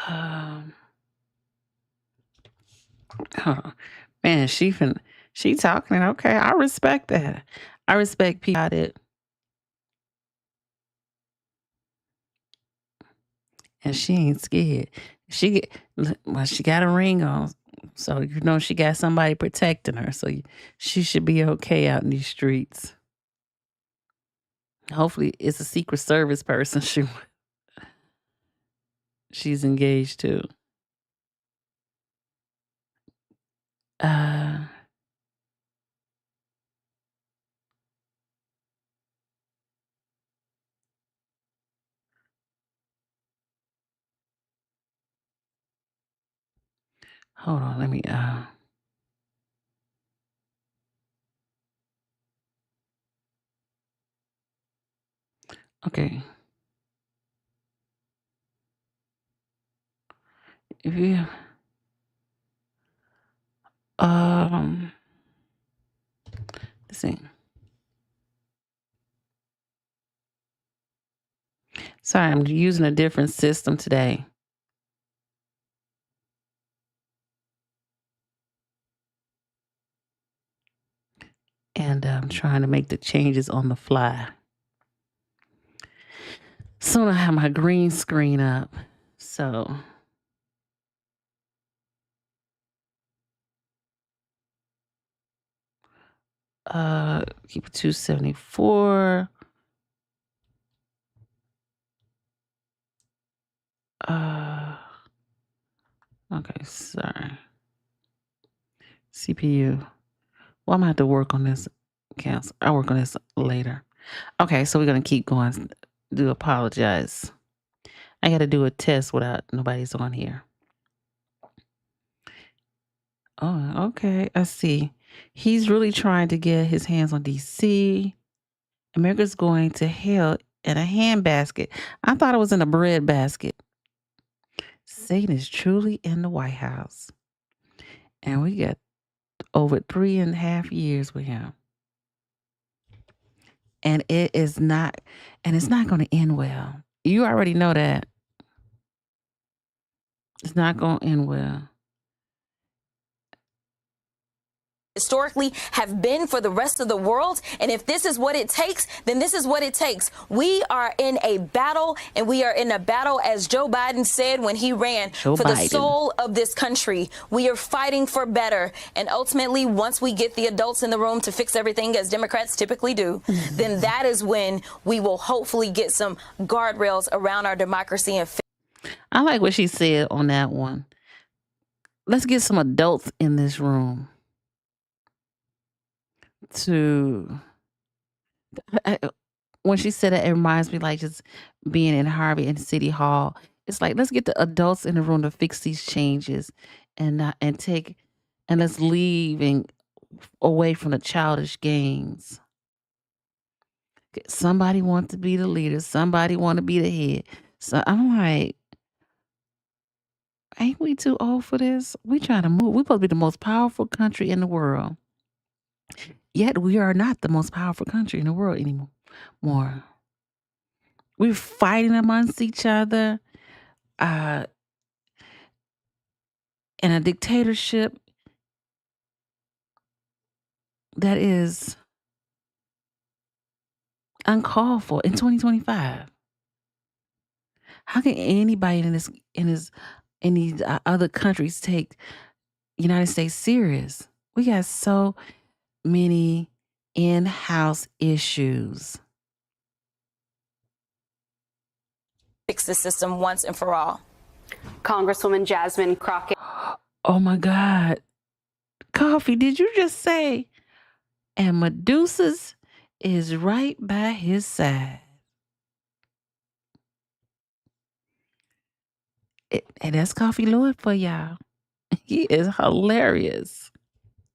Um, hold on. Man, she talking. Okay, I respect that. I respect people about it. And she ain't scared. She got a ring on, so you know she got somebody protecting her. So she should be okay out in these streets. Hopefully, it's a Secret Service person she's engaged to. Uh, hold on, let me. Okay. If you let's see. Sorry, I'm using a different system today. And I'm trying to make the changes on the fly. Soon I have my green screen up. So keep it 274. Okay, sorry. CPU. Well, I'm gonna have to work on this. Cancel. I'll work on this later. Okay, so we're gonna keep going. Do apologize. I gotta do a test without nobody's on here. Oh, okay. I see. He's really trying to get his hands on DC. America's going to hell in a handbasket. I thought it was in a bread basket. Satan is truly in the White House. And we got over 3.5 years with him. And it's not going to end well. You already know that. It's not going to end well. Historically have been for the rest of the world. And if this is what it takes, then this is what it takes. We are in a battle, and we are in a battle, as Joe Biden said when he ran, for the soul of this country. We are fighting for better. And ultimately, once we get the adults in the room to fix everything, as Democrats typically do, then that is when we will hopefully get some guardrails around our democracy. And I like what she said on that one. Let's get some adults in this room to when she said it reminds me like just being in Harvey and City Hall. It's like, let's get the adults in the room to fix these changes and let's leave and away from the childish games. Somebody wants to be the leader. Somebody want to be the head. So I'm like, ain't we too old for this? We trying to move. We're supposed to be the most powerful country in the world. Yet we are not the most powerful country in the world anymore. We're fighting amongst each other. In a dictatorship, that is uncalled for in 2025. How can anybody in these other countries take United States serious? We got so many in-house issues. Fix the system once and for all. Congresswoman Jasmine Crockett. Oh my God. Coffee, did you just say? And Medusa's is right by his side. And that's Coffee Lord for y'all. He is hilarious.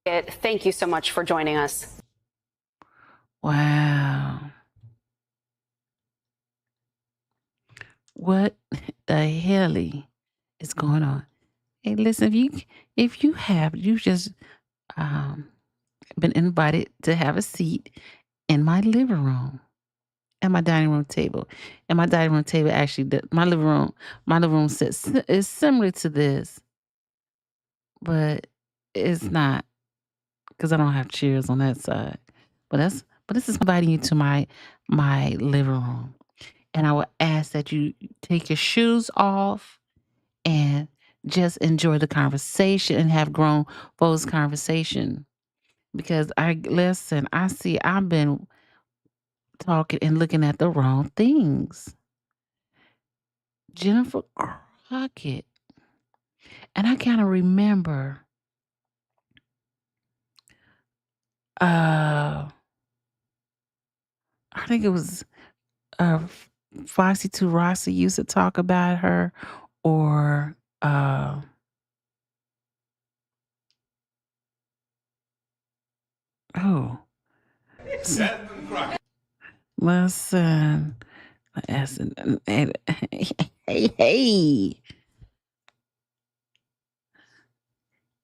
Thank you so much for joining us. Wow. What the hell is going on? Hey, listen, if you just been invited to have a seat in my living room, at my dining room table. And my dining room table actually, my living room sits is similar to this, but it's not because I don't have chairs on that side. But this is inviting you to my living room, and I would ask that you take your shoes off and just enjoy the conversation and have grown folks conversation. Because I see I've been talking and looking at the wrong things. Jennifer Crockett. And I kind of remember I think it was Foxy 2 Rossi used to talk about her, or oh, listen, hey.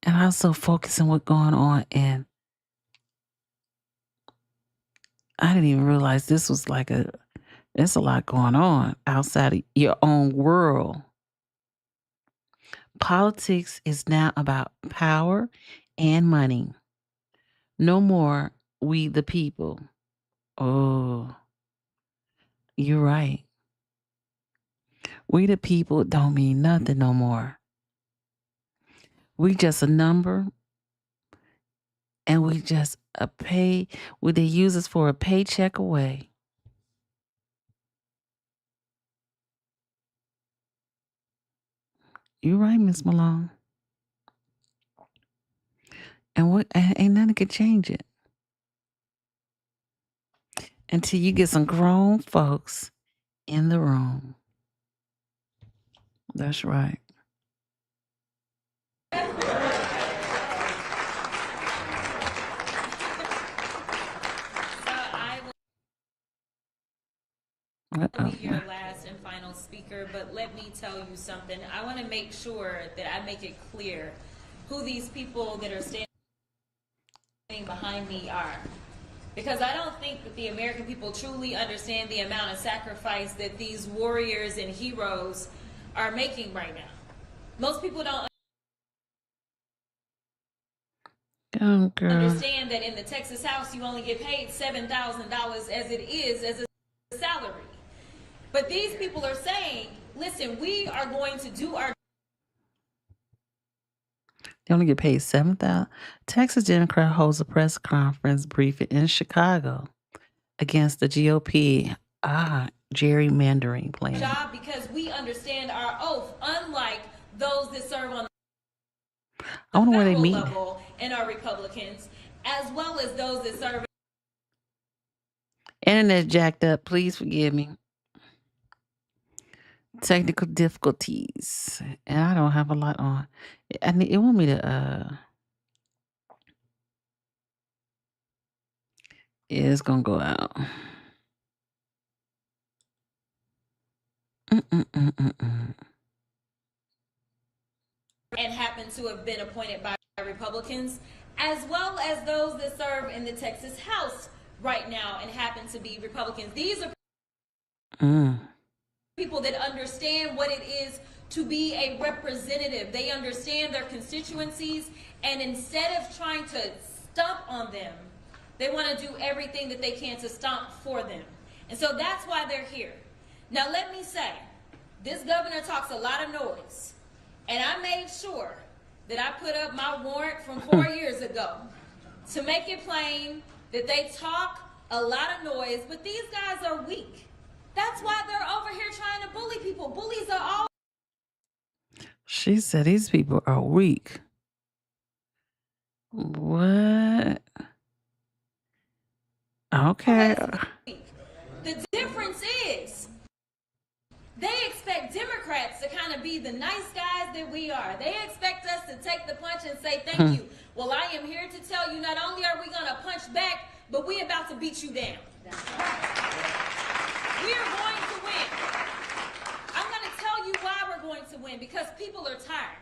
And also focusing what's going on, and I didn't even realize this was there's a lot going on outside of your own world. Politics is now about power and money. No more we the people. Oh, you're right. We the people don't mean nothing no more. We just a number, and we just they use us for a paycheck away. You're right, Miss Malone. And ain't nothing could change it until you get some grown folks in the room. That's right. Be your last and final speaker, but let me tell you something. I want to make sure that I make it clear who these people that are standing behind me are. Because I don't think that the American people truly understand the amount of sacrifice that these warriors and heroes are making right now. Most people don't understand that in the Texas House you only get paid $7,000 as it is as a salary. But these people are saying, listen, we are going to do our... They only get paid $7,000. Texas Democrat holds a press conference briefing in Chicago against the GOP gerrymandering plan. Job because we understand our oath, unlike those that serve on I wonder where they federal meet. level and are Republicans, as well as those that serve. Internet jacked up. Please forgive me. Technical difficulties, and I don't have a lot on. It want me to. It's gonna go out. And happen to have been appointed by Republicans, as well as those that serve in the Texas House right now and happen to be Republicans. These are people that understand what it is to be a representative. They understand their constituencies, and instead of trying to stomp on them They want to do everything that they can to stomp for them. And so that's why they're here. Now, let me say, this governor talks a lot of noise. And I made sure that I put up my warrant from 4 years ago to make it plain that they talk a lot of noise, but these guys are weak. That's why they're over here trying to bully people. Bullies are all. She said these people are weak. What? Okay. The difference is they expect Democrats to kind of be the nice guys that we are. They expect us to take the punch and say thank you. Well, I am here to tell you, not only are we going to punch back, but we're about to beat you down. We are going to win. I'm going to tell you why we're going to win, because people are tired.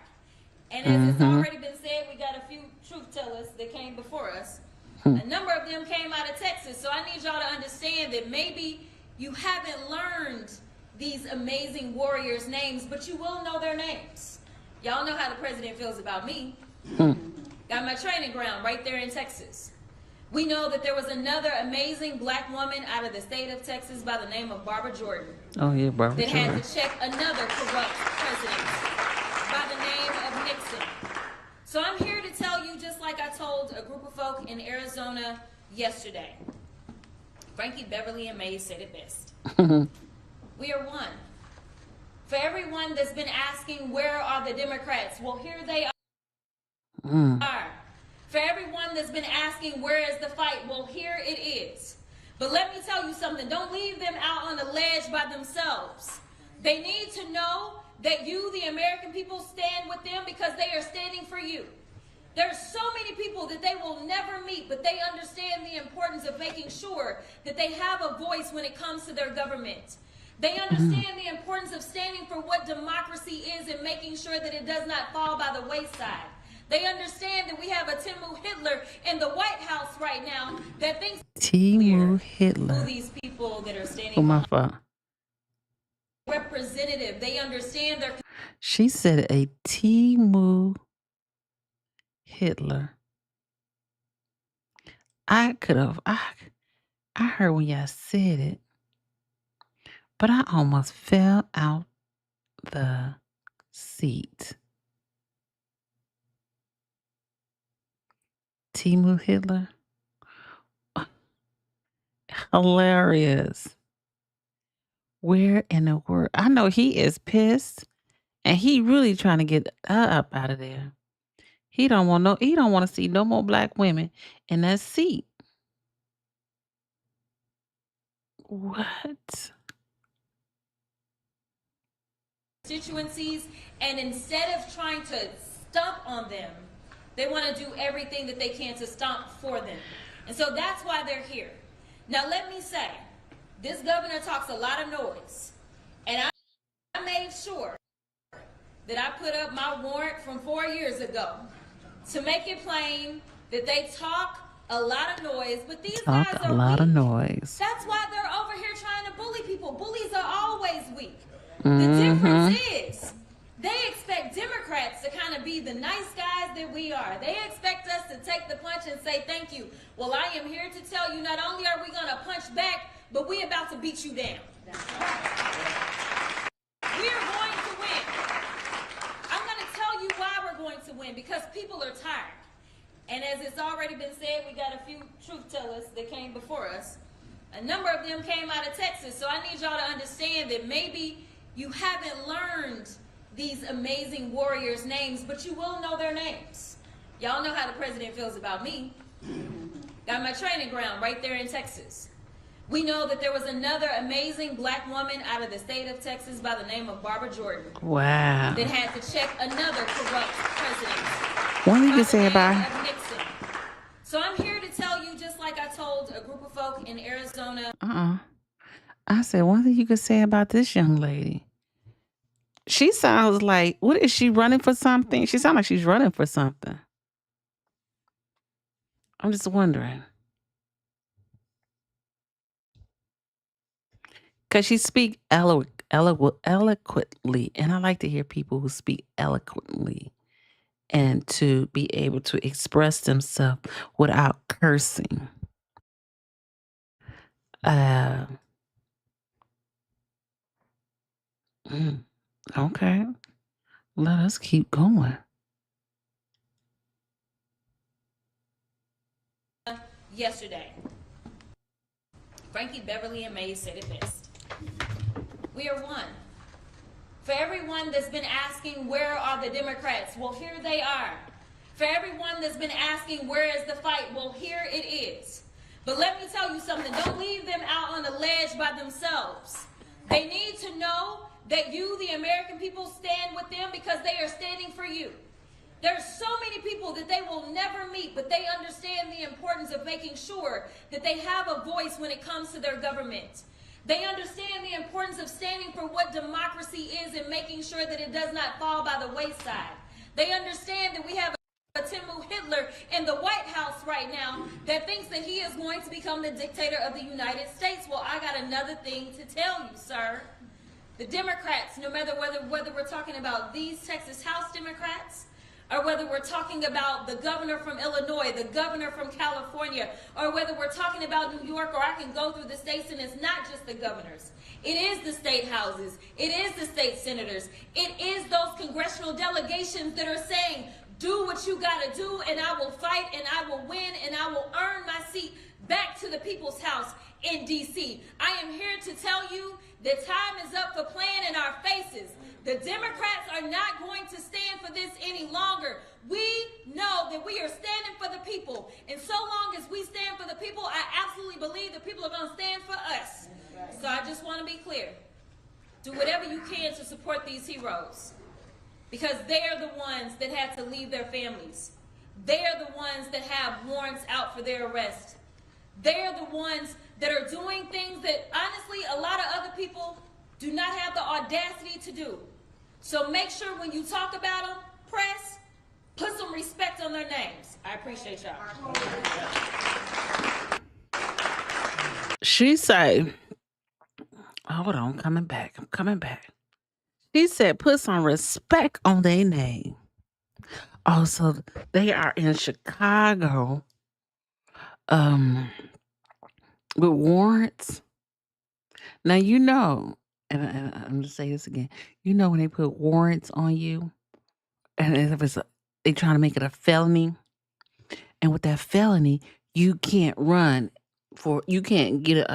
And as it's already been said, we got a few truth tellers that came before us. A number of them came out of Texas. So I need y'all to understand that maybe you haven't learned these amazing warriors' names, but you will know their names. Y'all know how the president feels about me. Got my training ground right there in Texas. We know that there was another amazing black woman out of the state of Texas by the name of Barbara Jordan. Oh, yeah, Barbara that Jordan. had to check another corrupt president by the name of Nixon. So I'm here to tell you, just like I told a group of folk in Arizona yesterday. Frankie Beverly and Mays said it best. We are one. For everyone that's been asking, where are the Democrats? Well, here they are. For everyone that's been asking, where is the fight? Well, here it is. But let me tell you something. Don't leave them out on the ledge by themselves. They need to know that you, the American people, stand with them, because they are standing for you. There's so many people that they will never meet, but they understand the importance of making sure that they have a voice when it comes to their government. They understand the importance of standing for what democracy is and making sure that it does not fall by the wayside. They understand that we have a Timu Hitler in the White House right now that thinks Timu who Hitler. these people that are standing Oh, my fault. representative. They understand their. She said a Timu Hitler. I heard when y'all said it, but I almost fell out the seat. Timu Hitler. Hilarious. Where in the world? I know he is pissed, and he really trying to get her up out of there. He don't want to see no more black women in that seat. What? Constituencies, and instead of trying to stomp on them, they want to do everything that they can to stomp for them. And so that's why they're here. Now, let me say, this governor talks a lot of noise. And I made sure that I put up my warrant from 4 years ago to make it plain that they talk a lot of noise, but these guys Talk are a lot of weak. noise. That's why they're over here trying to bully people. Bullies are always weak. The difference is they expect Democrats to kind of be the nice guys that we are. They expect us to take the punch and say thank you. Well, I am here to tell you, not only are we going to punch back, but we're about to beat you down. We are going to win. I'm going to tell you why we're going to win, because people are tired. And as it's already been said, we got a few truth tellers that came before us. A number of them came out of Texas. So I need y'all to understand that maybe you haven't learned these amazing warriors' names, but you will know their names. Y'all know how the president feels about me. Got my training ground right there in Texas. We know that there was another amazing black woman out of the state of Texas by the name of Barbara Jordan Wow. that had to check another corrupt president. What you by can the say name about of Nixon. So I'm here to tell you, just like I told a group of folk in Arizona. I said, one thing you could say about this young lady. She sounds like, what is she running for something? She sounds like she's running for something. I'm just wondering. Because she speaks eloquently. And I like to hear people who speak eloquently and to be able to express themselves without cursing. Uh, mm, okay. Let us keep going. Yesterday, Frankie Beverly and Mays said it best. We are one. For everyone that's been asking, where are the Democrats? Well, here they are. For everyone that's been asking, where is the fight? Well, here it is. But let me tell you something. Don't leave them out on the ledge by themselves. They need to know that you, the American people, stand with them because they are standing for you. There's so many people that they will never meet, but they understand the importance of making sure that they have a voice when it comes to their government. They understand the importance of standing for what democracy is and making sure that it does not fall by the wayside. They understand that we have a Timmu Hitler in the White House right now that thinks that he is going to become the dictator of the United States. Well, I got another thing to tell you, sir. The Democrats, no matter whether we're talking about these Texas House Democrats, or whether we're talking about the governor from Illinois, the governor from California, or whether we're talking about New York, or I can go through the states and it's not just the governors. It is the state houses. It is the state senators. It is those congressional delegations that are saying, do what you got to do and I will fight and I will win and I will earn my seat back to the people's house in D.C. I am here to tell you that time is up for playing in our faces. The Democrats are not going to stand for this any longer. We know that we are standing for the people. And so long as we stand for the people, I absolutely believe the people are going to stand for us. So I just want to be clear. Do whatever you can to support these heroes. Because they are the ones that had to leave their families. They are the ones that have warrants out for their arrest. They are the ones that are doing things that, honestly, a lot of other people do not have the audacity to do. So make sure when you talk about them, press, put some respect on their names. I appreciate y'all. She say, hold on, I'm coming back. She said, put some respect on their name. Also, they are in Chicago, with warrants. Now, you know, and I'm going to say this again. You know when they put warrants on you, and if they trying to make it a felony, and with that felony, you can't you can't get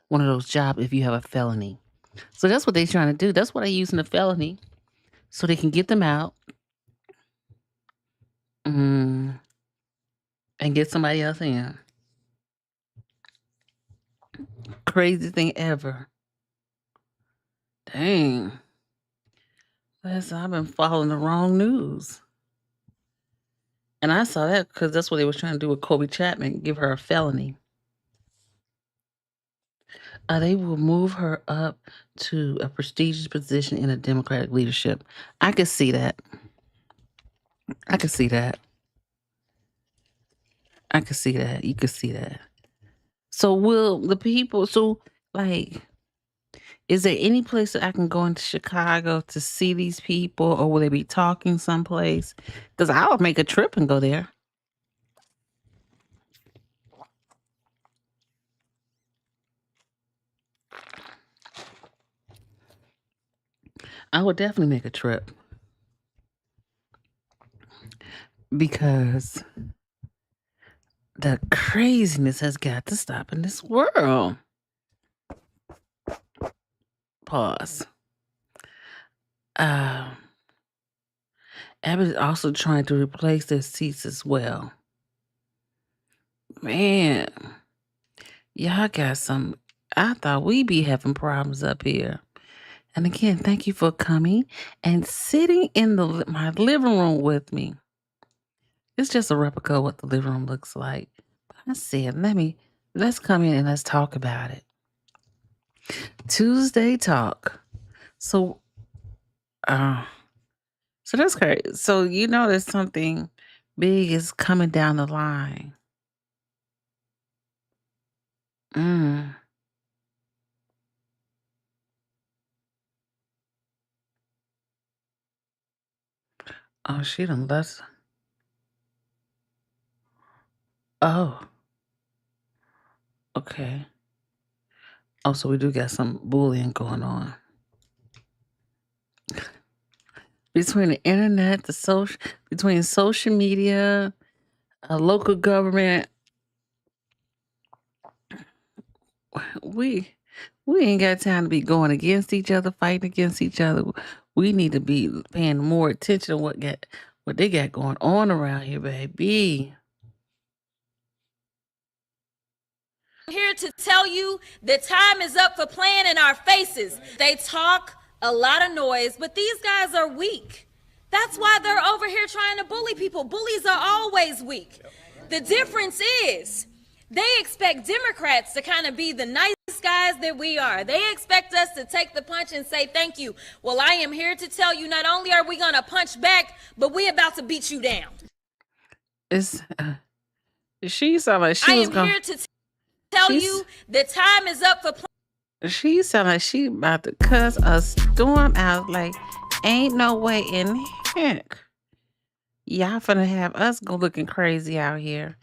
one of those jobs if you have a felony. So that's what they're trying to do. That's why they're using a felony, so they can get them out and get somebody else in. Crazy thing ever. Dang. I've been following the wrong news. And I saw that because that's what they was trying to do with Kobe Chapman, give her a felony. They will move her up to a prestigious position in a Democratic leadership. I could see that. I could see that. I could see that. You could see that. So will the people, is there any place that I can go into Chicago to see these people, or will they be talking someplace? Because I'll make a trip and go there. I would definitely make a trip. Because the craziness has got to stop in this world. Pause. Abbott's also trying to replace their seats as well. Man, y'all got some. I thought we'd be having problems up here. And again, thank you for coming and sitting in my living room with me. It's just a replica of what the living room looks like. But I said, let's come in and let's talk about it. Tuesday talk. So that's crazy. So there's something big is coming down the line. Oh, she done left. Oh. Okay. Oh, so we do got some bullying going on between the internet, between social media, local government. We ain't got time to be going against each other, fighting against each other. We need to be paying more attention to what they got going on around here, baby. I'm here to tell you the time is up for playing in our faces. They talk a lot of noise, but these guys are weak. That's why they're over here trying to bully people. Bullies are always weak. The difference is they expect Democrats to kind of be the nice guys that we are. They expect us to take the punch and say thank you. Well, I am here to tell you not only are we going to punch back, but we're about to beat you down. She sound like she was here to tell you the time is up for she sound like she about to cuss a storm out. Like, ain't no way in heck y'all finna have us go looking crazy out here.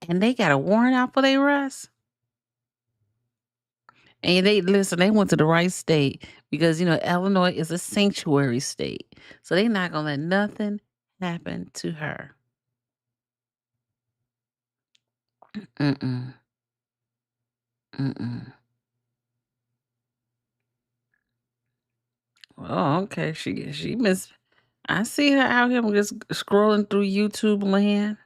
And they got a warrant out for their arrest. And they went to the right state because, Illinois is a sanctuary state. So they not gonna let nothing happen to her. Mm-mm. Mm-mm. Oh, okay. She miss. I see her out here just scrolling through YouTube land.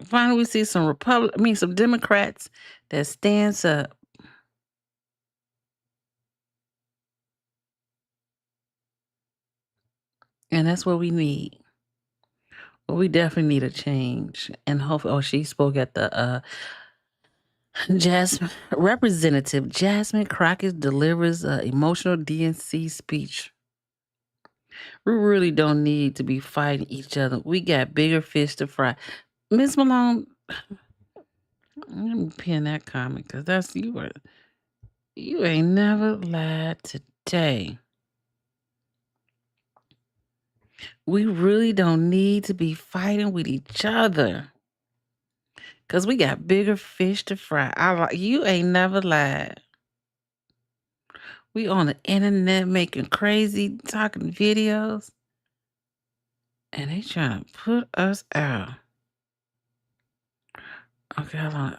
Finally, we see some some Democrats that stands up. And that's what we need. Well, we definitely need a change. And hopefully, she spoke at the Representative Jasmine Crockett delivers an emotional DNC speech. We really don't need to be fighting each other. We got bigger fish to fry. Ms. Malone, let me pin that comment because that's you. You ain't never lied today. We really don't need to be fighting with each other because we got bigger fish to fry. You ain't never lied. We on the internet making crazy talking videos. And they trying to put us out. Okay, hold on.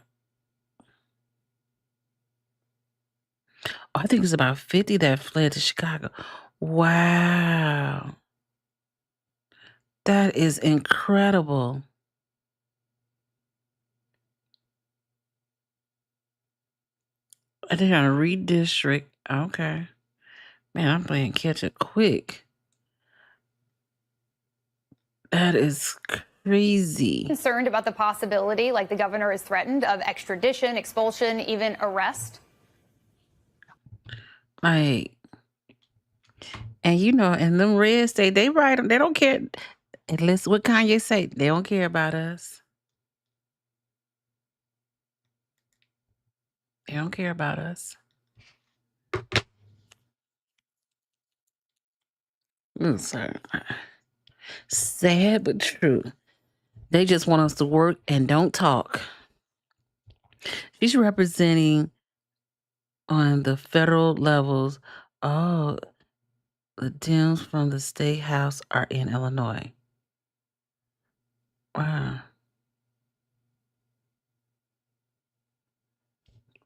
I think it's about 50 that fled to Chicago. Wow. That is incredible. They're trying to redistrict. Okay. Man, I'm playing catch it quick. That is crazy. Concerned about the possibility, like the governor is threatened, of extradition, expulsion, even arrest? Like, and in them red state, they write them, they don't care. At least what Kanye say, they don't care about us. They don't care about us. Sorry. Sad but true. They just want us to work and don't talk. She's representing on the federal levels. Oh, the Dems from the state house are in Illinois. Wow.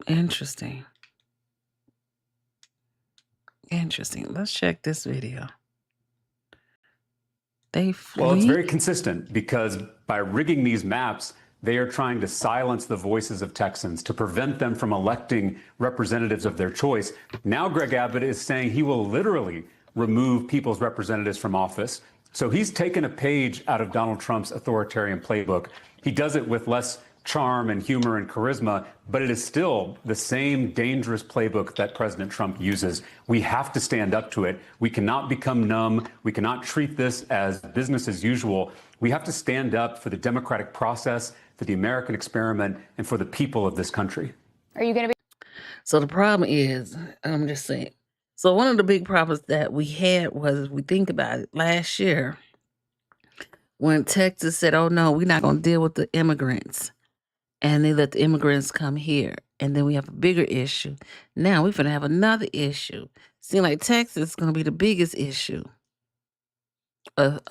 Interesting. Let's check this video. Well, it's very consistent because by rigging these maps, they are trying to silence the voices of Texans to prevent them from electing representatives of their choice. Now, Greg Abbott is saying he will literally remove people's representatives from office. So he's taken a page out of Donald Trump's authoritarian playbook. He does it with less charm and humor and charisma, but it is still the same dangerous playbook that President Trump uses. We have to stand up to it. We cannot become numb. We cannot treat this as business as usual. We have to stand up for the democratic process, for the American experiment, and for the people of this country. Are you going to be? So the problem is, I'm just saying, So one of the big problems that we had was, if we think about it, last year when Texas said, "Oh no, we're not going to deal with the immigrants," and they let the immigrants come here, and then we have a bigger issue. Now we're gonna have another issue. Seems like Texas is going to be the biggest issue. Was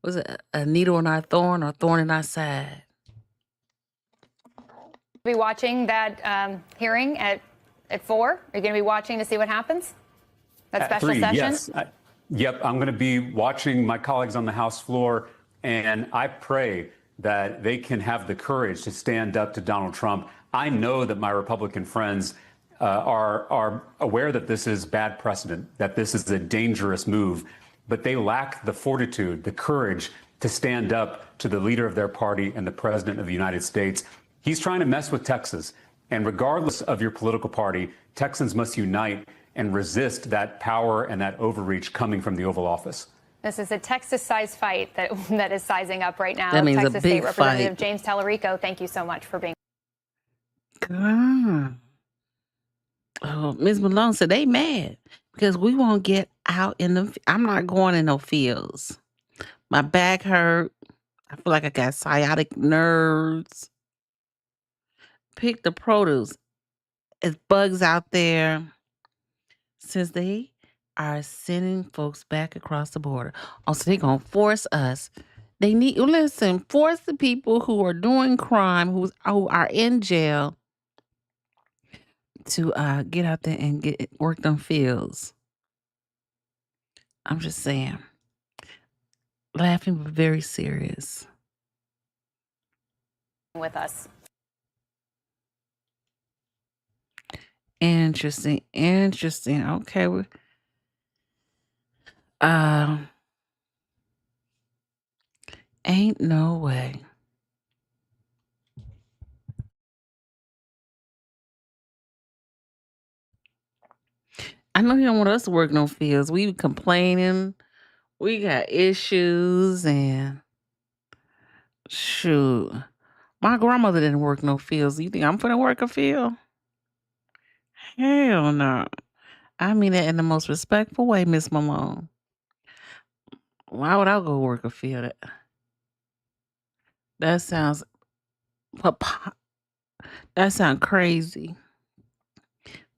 it a needle in our thorn or a thorn in our side? Be watching that hearing at 4. Are you going to be watching to see what happens? That At special 3, session? yes. Yep, I'm going to be watching my colleagues on the House floor, and I pray that they can have the courage to stand up to Donald Trump. I know that my Republican friends are aware that this is bad precedent, that this is a dangerous move, but they lack the fortitude, the courage to stand up to the leader of their party and the president of the United States. He's trying to mess with Texas. And regardless of your political party, Texans must unite and resist that power and that overreach coming from the Oval Office. This is a Texas-sized fight that is sizing up right now. That means a Texas big State Representative fight. James Tallarico, thank you so much for being. God. Oh, Ms. Malone said they mad because we won't get out in the. I'm not going in no fields. My back hurt. I feel like I got sciatic nerves. Pick the produce. It's bugs out there. Since they are sending folks back across the border. Also, they're going to force us. They need, listen, force the people who are doing crime, who are in jail, to get out there and get work them fields. I'm just saying. Laughing, but very serious. With us. Interesting. Okay. Ain't no way. I know you don't want us to work no fields. We complaining. We got issues and shoot. My grandmother didn't work no fields. You think I'm gonna work a field? Hell no. I mean that in the most respectful way, Miss Malone. Why would I go work a field? That sounds that sounds crazy.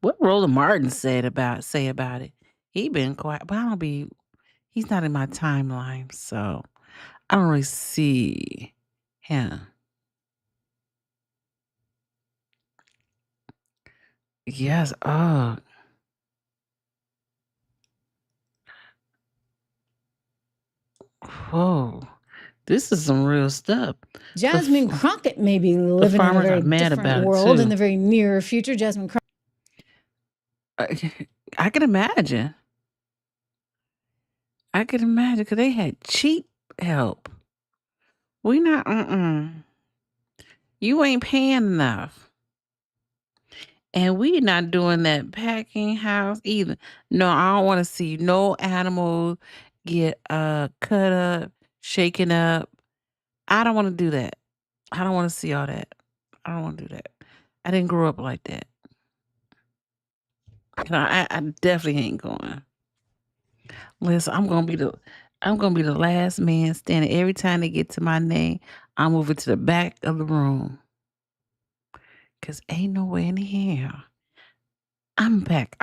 What Roland Martin say about it? He been quiet, but he's not in my timeline, so I don't really see him. Yes, whoa. This is some real stuff. Jasmine Crockett may be living in a farmers very are mad different about it, world too. in the very near future. Jasmine Crockett. I can imagine. Because they had cheap help. We not, You ain't paying enough. And we not doing that packing house either. No, I don't want to see no animal get cut up, shaken up. I don't want to do that. I don't want to see all that. I don't want to do that. I didn't grow up like that. I definitely ain't going. Listen, I'm gonna be the last man standing. Every time they get to my name, I'm moving to the back of the room. Cause ain't no way in here. I'm back.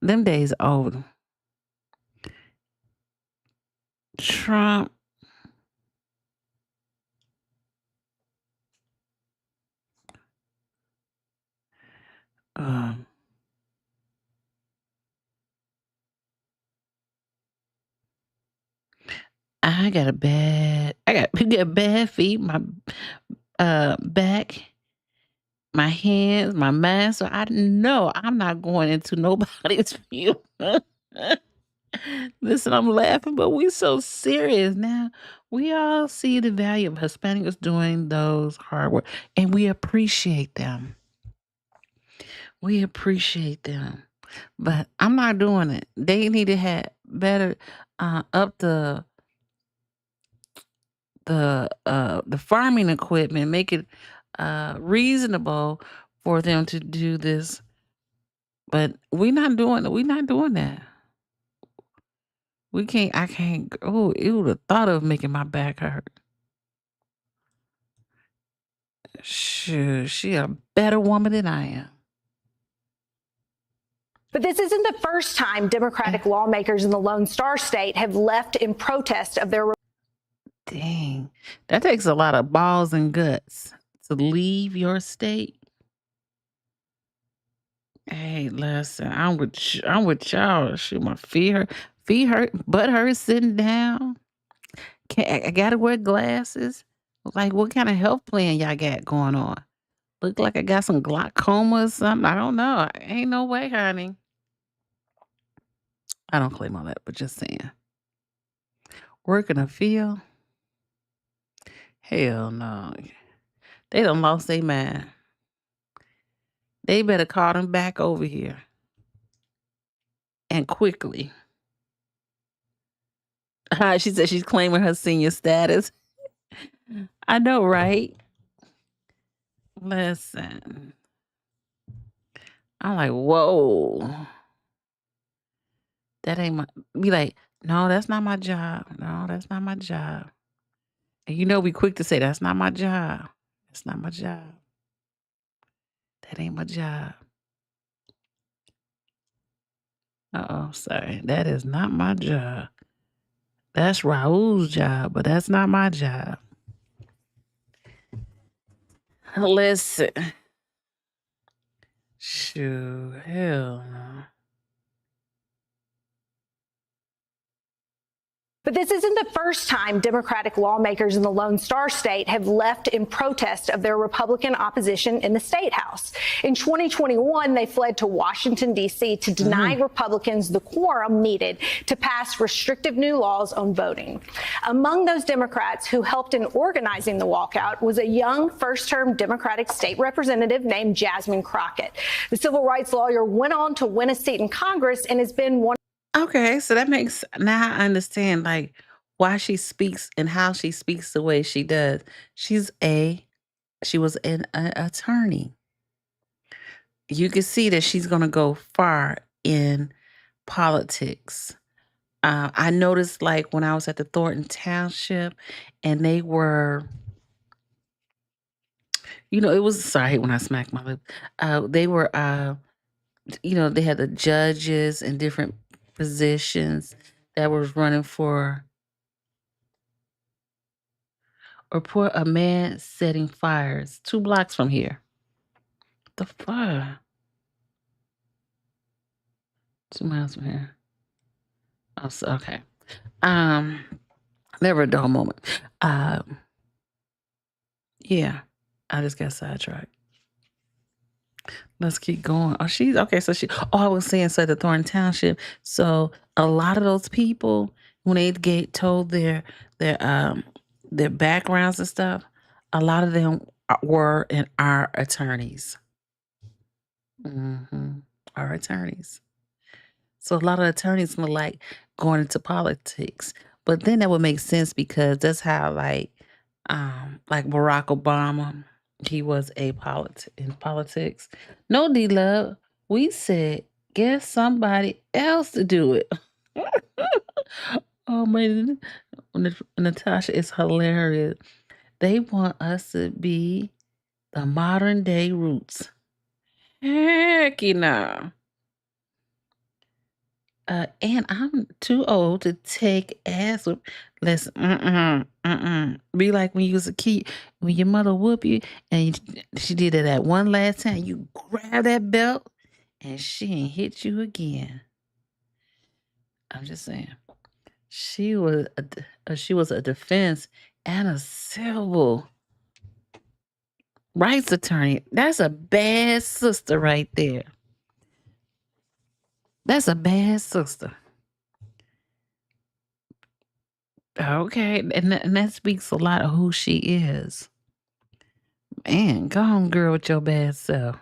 Them days over. Trump. I got bad feet, my back, my hands, my mind. So I know I'm not going into nobody's view. Listen, I'm laughing, but we so serious now. We all see the value of Hispanics doing those hard work, and we appreciate them. We appreciate them, but I'm not doing it. They need to have better up the farming equipment, make it reasonable for them to do this But we not doing that. I can't. Oh, ew, the thought of making my back hurt. Sure, she a better woman than I am. But this isn't the first time Democratic lawmakers in the Lone Star State have left in protest of their. Dang, that takes a lot of balls and guts to leave your state. Hey, listen, I'm with y'all. Shoot, my feet hurt, butt hurt sitting down. I gotta wear glasses. Like, what kind of health plan y'all got going on? Look like I got some glaucoma or something. I don't know. Ain't no way, honey. I don't claim all that, but just saying. Work in a field? Hell no. They done lost their mind. They better call them back over here. And quickly. She said she's claiming her senior status. I know, right? Listen. I'm like, whoa. That ain't my. Be like, no, that's not my job. No, that's not my job. And you know, we quick to say, that's not my job. That's not my job. That ain't my job. Uh-oh, sorry. That is not my job. That's Raul's job, but that's not my job. Listen. Shoot, hell no. But this isn't the first time Democratic lawmakers in the Lone Star State have left in protest of their Republican opposition in the State House. In 2021, they fled to Washington, D.C. to deny Republicans the quorum needed to pass restrictive new laws on voting. Among those Democrats who helped in organizing the walkout was a young first-term Democratic state representative named Jasmine Crockett. The civil rights lawyer went on to win a seat in Congress and has been one. Okay, so that makes now I understand like why she speaks and how she speaks the way she does. She was an attorney. You can see that she's gonna go far in politics. I noticed like when I was at the Thornton Township and they were, it was sorry when I smacked my lip. They were they had the judges and different positions that was running for report a man setting fires 2 blocks from here. The fire. 2 miles from here. Oh, so, okay. Never a dull moment. Yeah, I just got sidetracked. Let's keep going. Oh, she's okay. So I was saying, so the Thornton Township. So a lot of those people, when they get told their backgrounds and stuff, a lot of them were and are attorneys. Are attorneys. So a lot of attorneys were like going into politics, but then that would make sense because that's how like Barack Obama. He was in politics. No, D-Love. We said, get somebody else to do it. Oh, man. Natasha is hilarious. They want us to be the modern day Roots. Heck, no. And I'm too old to take ass. Listen, be like when you was a kid, when your mother whoop you, and she did it that one last time. You grab that belt, and she ain't hit you again. I'm just saying, she was a defense and a civil rights attorney. That's a bad sister right there. That's a bad sister. Okay, and that speaks a lot of who she is. Man, go on, girl, with your bad self.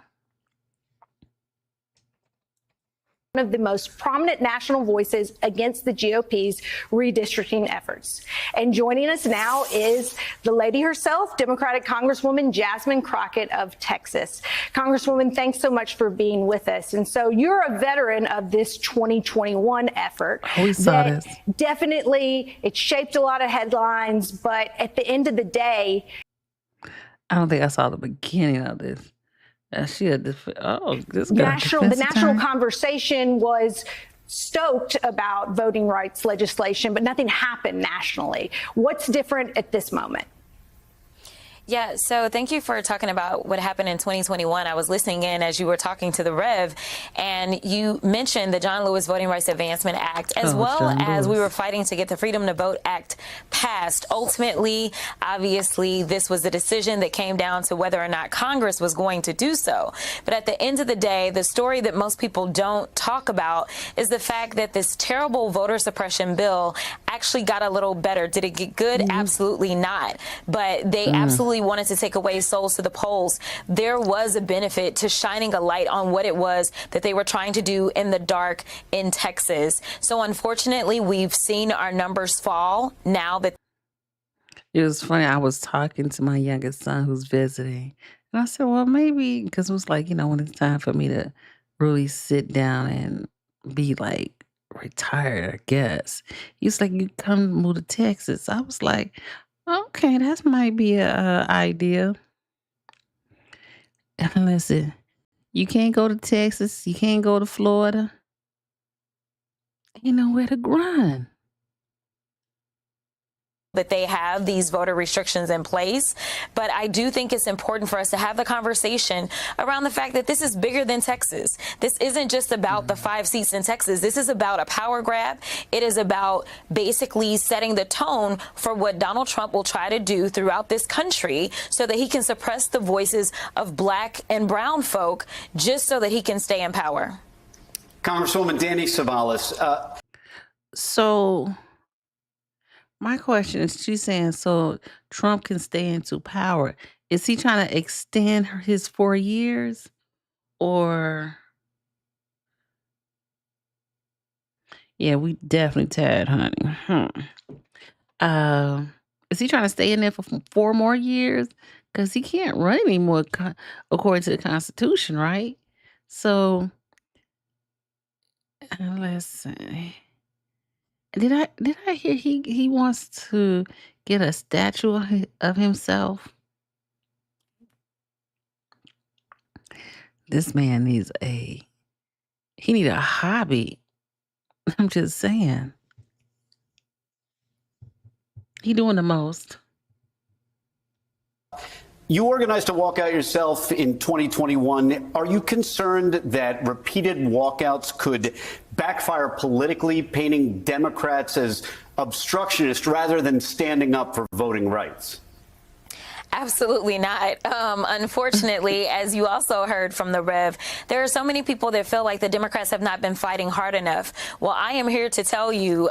one of the most prominent national voices against the GOP's redistricting efforts. And joining us now is the lady herself, Democratic Congresswoman Jasmine Crockett of Texas. Congresswoman, thanks so much for being with us. And so you're a veteran of this 2021 effort. We saw this. Definitely, it shaped a lot of headlines, but at the end of the day, I don't think I saw the beginning of this. She had this. Oh, this guy. the national conversation was stoked about voting rights legislation, but nothing happened nationally. What's different at this moment? Yeah, so thank you for talking about what happened in 2021. I was listening in as you were talking to the Rev, and you mentioned the John Lewis Voting Rights Advancement Act, as well as we were fighting to get the Freedom to Vote Act passed. Ultimately, obviously, this was a decision that came down to whether or not Congress was going to do so. But at the end of the day, the story that most people don't talk about is the fact that this terrible voter suppression bill actually got a little better. Did it get good? Absolutely not. But they absolutely wanted to take away souls to the polls. There was a benefit to shining a light on what it was that they were trying to do in the dark in Texas. So unfortunately, we've seen our numbers fall now that. It was funny. I was talking to my youngest son who's visiting, and I said, well, maybe, because it was like, when it's time for me to really sit down and be like retired, I guess. He was like, you come move to Texas. I was like, okay, that might be a idea. And listen, you can't go to Texas. You can't go to Florida. Ain't nowhere to run. That they have these voter restrictions in place. But I do think it's important for us to have the conversation around the fact that this is bigger than Texas. This isn't just about the 5 seats in Texas. This is about a power grab. It is about basically setting the tone for what Donald Trump will try to do throughout this country so that he can suppress the voices of black and brown folk just so that he can stay in power. Congresswoman Danny Savalas. So my question is, she's saying so Trump can stay into power. Is he trying to extend his 4 years, or? Yeah, we definitely tired, honey. Is he trying to stay in there for 4 more years? Because he can't run anymore according to the Constitution, right? So let's see. Did I hear he wants to get a statue of himself? This man needs a hobby. I'm just saying. He doing the most. You organized a walkout yourself in 2021. Are you concerned that repeated walkouts could backfire politically, painting Democrats as obstructionists rather than standing up for voting rights? Absolutely not. Unfortunately, as you also heard from the Rev, there are so many people that feel like the Democrats have not been fighting hard enough. Well, I am here to tell you,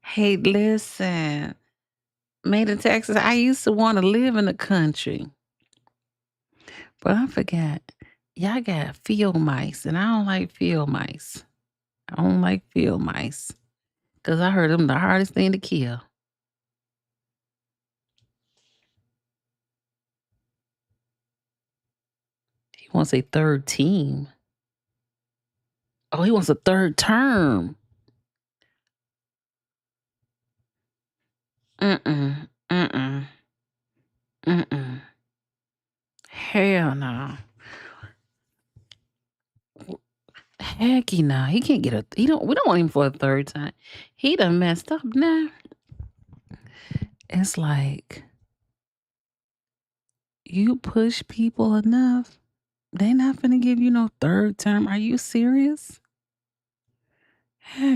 Hey, listen. Made in Texas, I used to want to live in the country. But I forgot. Y'all got field mice, and I don't like field mice. I don't like field mice. Because I heard them the hardest thing to kill. He wants a third team. Oh, he wants a third term. Hell no. Heck no. He can't get we don't want him for a third time. He done messed up now. It's like, you push people enough, they not finna give you no third term. Are you serious?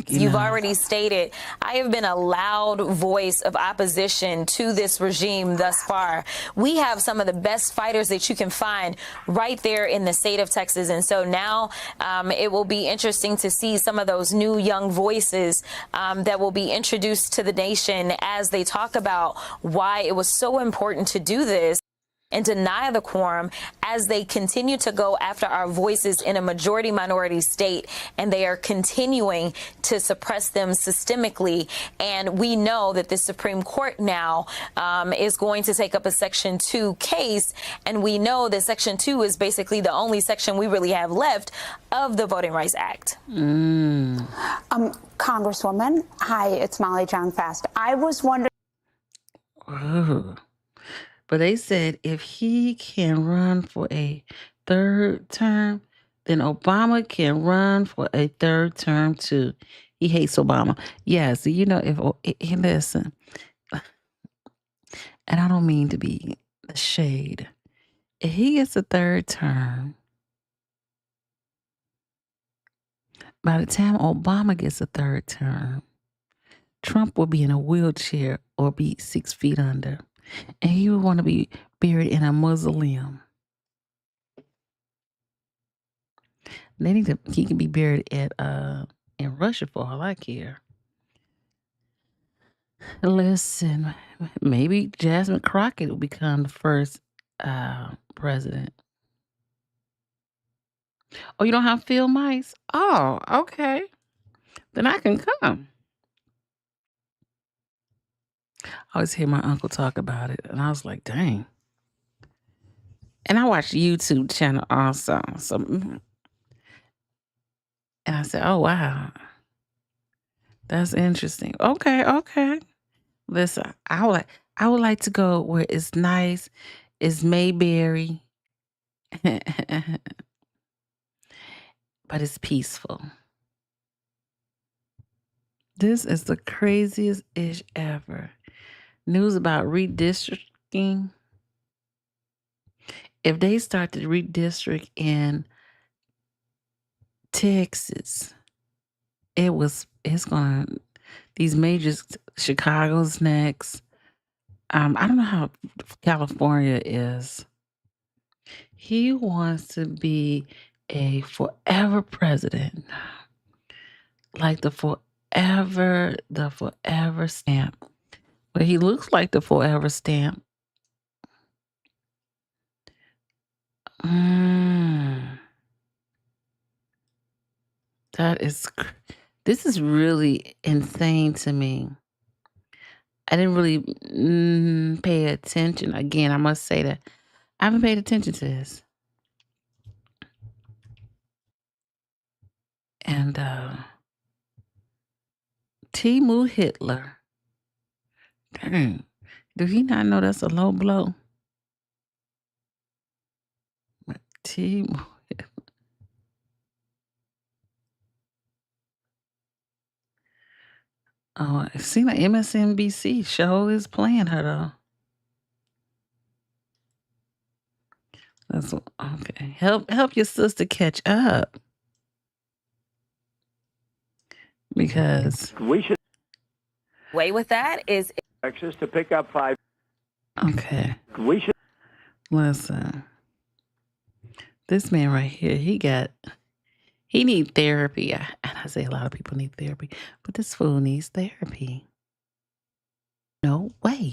You've already stated, I have been a loud voice of opposition to this regime thus far. We have some of the best fighters that you can find right there in the state of Texas. And so now it will be interesting to see some of those new young voices that will be introduced to the nation as they talk about why it was so important to do this. and deny the quorum as they continue to go after our voices in a majority minority state, and they are continuing to suppress them systemically. And we know that the Supreme Court now is going to take up a Section 2 case, and we know that Section 2 is basically the only section we really have left of the Voting Rights Act. Congresswoman, hi, it's Molly John Fast. I was wondering. Ugh. But they said if he can run for a third term, then Obama can run for a third term too. He hates Obama. Yes, you know, listen, and I don't mean to be the shade. If he gets a third term, by the time Obama gets a third term, Trump will be in a wheelchair or be 6 feet under. And he would want to be buried in a mausoleum. He can be buried at in Russia for all I care. Listen, maybe Jasmine Crockett will become the first president. Oh, you don't have Phil Mice? Oh, okay. Then I can come. I always hear my uncle talk about it, and I was like, dang. And I watched YouTube channel also. So, and I said, oh, wow. That's interesting. Okay. Listen, I would like to go where it's nice, it's Mayberry, but it's peaceful. This is the craziest ish ever. News about redistricting. If they start to redistrict in Texas, these major, Chicago's next. I don't know how California is. He wants to be a forever president, like the forever stamp. But he looks like the forever stamp. This is really insane to me. I didn't really pay attention. Again, I must say that I haven't paid attention to this. And Timu Hitler. Dang. Do he not know that's a low blow? Timu. Oh, it seems like MSNBC show is playing her though. That's okay. Help your sister catch up. Because we should way with that is Texas to pick up 5. Okay. We should listen. This man right here, he needs therapy. And I say a lot of people need therapy, but this fool needs therapy. No way.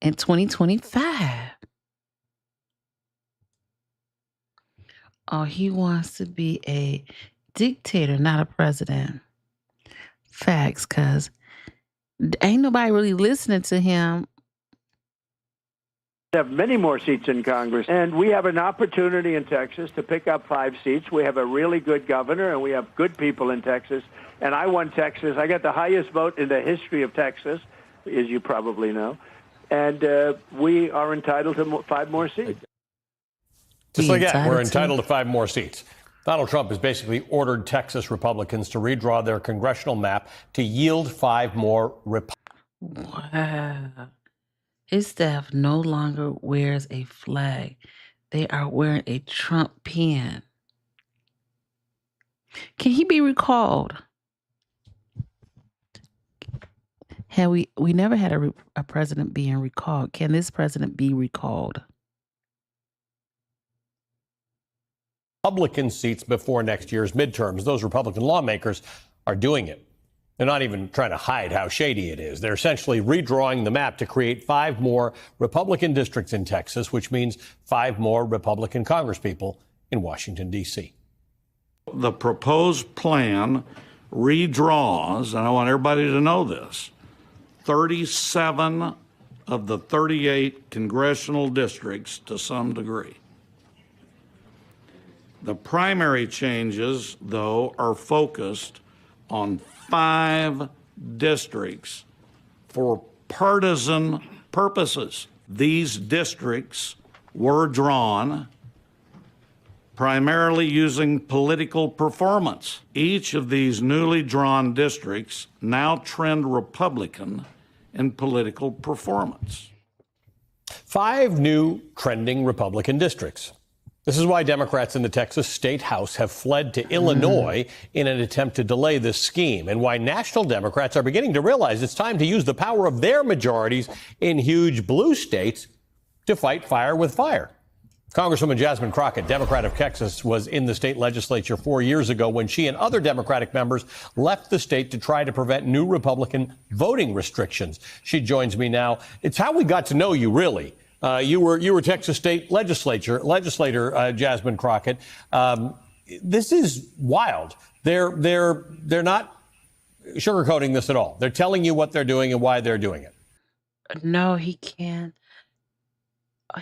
In 2025. Oh, he wants to be a dictator, not a president. Facts, because ain't nobody really listening to him. Have many more seats in Congress, and we have an opportunity in Texas to pick up 5 seats. We have a really good governor, and we have good people in Texas. And I won Texas. I got the highest vote in the history of Texas, as you probably know. And we are entitled to 5 more seats. Just like that, we're entitled to 5 more seats. Donald Trump has basically ordered Texas Republicans to redraw their congressional map to yield 5 more Republicans. Wow. His staff no longer wears a flag. They are wearing a Trump pin. Can he be recalled? We never had a president being recalled. Can this president be recalled? Republican seats before next year's midterms. Those Republican lawmakers are doing it. They're not even trying to hide how shady it is. They're essentially redrawing the map to create 5 more Republican districts in Texas, which means 5 more Republican congresspeople in Washington, D.C. The proposed plan redraws, and I want everybody to know this, 37 of the 38 congressional districts to some degree. The primary changes, though, are focused on 5 districts for partisan purposes. These districts were drawn primarily using political performance. Each of these newly drawn districts now trend Republican in political performance. 5 new trending Republican districts. This is why Democrats in the Texas State House have fled to Illinois in an attempt to delay this scheme, and why national Democrats are beginning to realize it's time to use the power of their majorities in huge blue states to fight fire with fire. Congresswoman Jasmine Crockett, Democrat of Texas, was in the state legislature 4 years ago when she and other Democratic members left the state to try to prevent new Republican voting restrictions. She joins me now. It's how we got to know you, really. You were Texas State legislator Jasmine Crockett. This is wild. They're not sugarcoating this at all. They're telling you what they're doing and why they're doing it. No, he can't.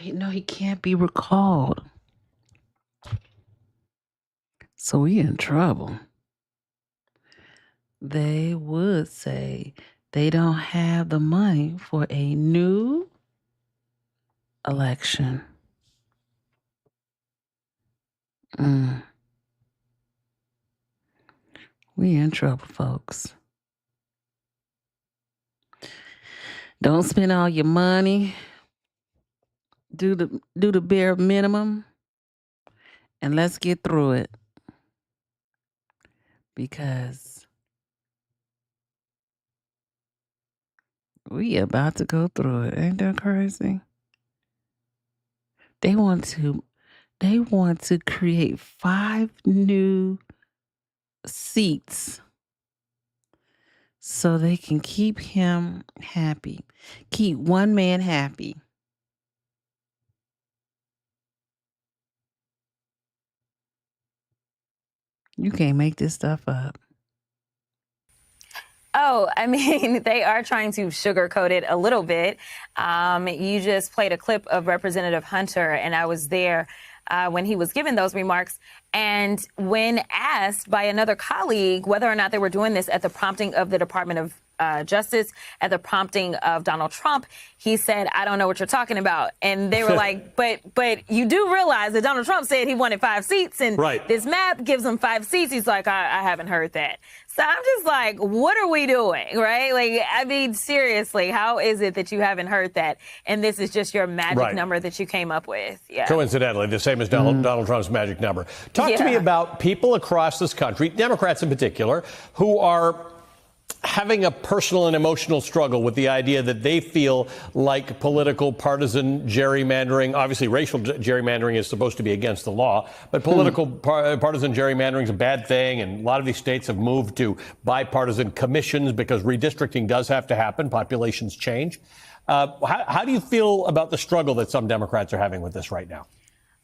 No, he can't be recalled. So we in trouble. They would say they don't have the money for a new election. We in trouble, folks. Don't spend all your money. Do the bare minimum, and let's get through it. Because we about to go through it. Ain't that crazy? They want to create 5 new seats so they can keep him happy. Keep one man happy. You can't make this stuff up. Oh, I mean, they are trying to sugarcoat it a little bit. You just played a clip of Representative Hunter, and I was there when he was giving those remarks. And when asked by another colleague whether or not they were doing this at the prompting of the Department of Justice, at the prompting of Donald Trump, he said, "I don't know what you're talking about." And they were like, but you do realize that Donald Trump said he wanted 5 seats, and this map gives him 5 seats. He's like, I haven't heard that. So I'm just like, what are we doing, right? Like, I mean, seriously, how is it that you haven't heard that? And this is just your magic number that you came up with. Yeah. Coincidentally, the same as Donald Trump's magic number. Talk to me about people across this country, Democrats in particular, who are having a personal and emotional struggle with the idea that they feel like political partisan gerrymandering, obviously racial gerrymandering is supposed to be against the law, but political partisan gerrymandering is a bad thing. And a lot of these states have moved to bipartisan commissions because redistricting does have to happen. Populations change. How do you feel about the struggle that some Democrats are having with this right now?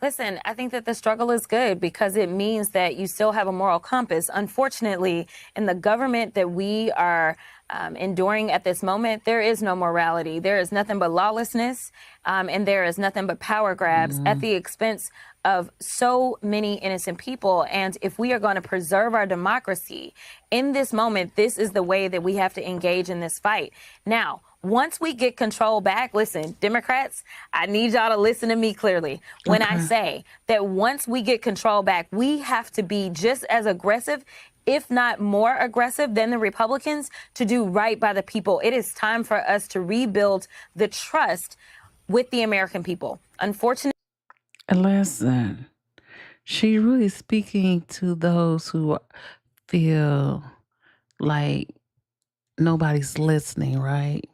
Listen, I think that the struggle is good because it means that you still have a moral compass. Unfortunately, in the government that we are enduring at this moment, there is no morality. There is nothing but lawlessness, and there is nothing but power grabs at the expense of so many innocent people. And if we are going to preserve our democracy in this moment, this is the way that we have to engage in this fight. Now, once we get control back, listen, Democrats, I need y'all to listen to me clearly. When I say that once we get control back, we have to be just as aggressive, if not more aggressive than the Republicans, to do right by the people. It is time for us to rebuild the trust with the American people. Unfortunately. Listen, she's really speaking to those who feel like nobody's listening, right?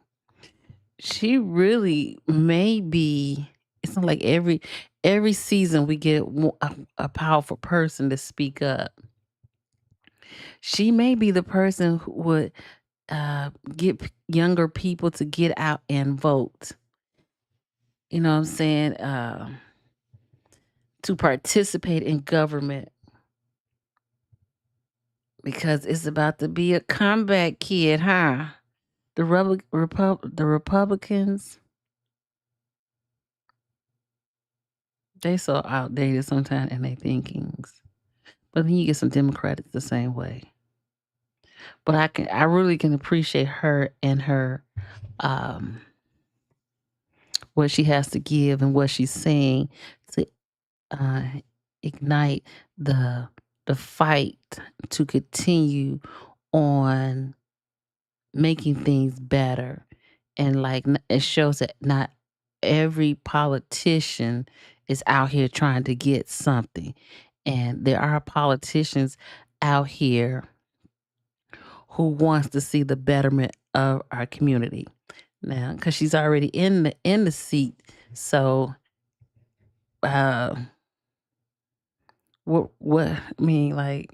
She really may be, it's not like every season we get a powerful person to speak up. She may be the person who would get younger people to get out and vote. You know what I'm saying? To participate in government. Because it's about to be a comeback kid, huh? The Republicans, they so outdated sometimes in their thinkings. But then you get some Democrats the same way. But I really can appreciate her and her what she has to give and what she's saying to ignite the fight to continue on making things better. And like it shows that not every politician is out here trying to get something. And there are politicians out here who wants to see the betterment of our community. Now, because she's already in the seat, so what I mean, like,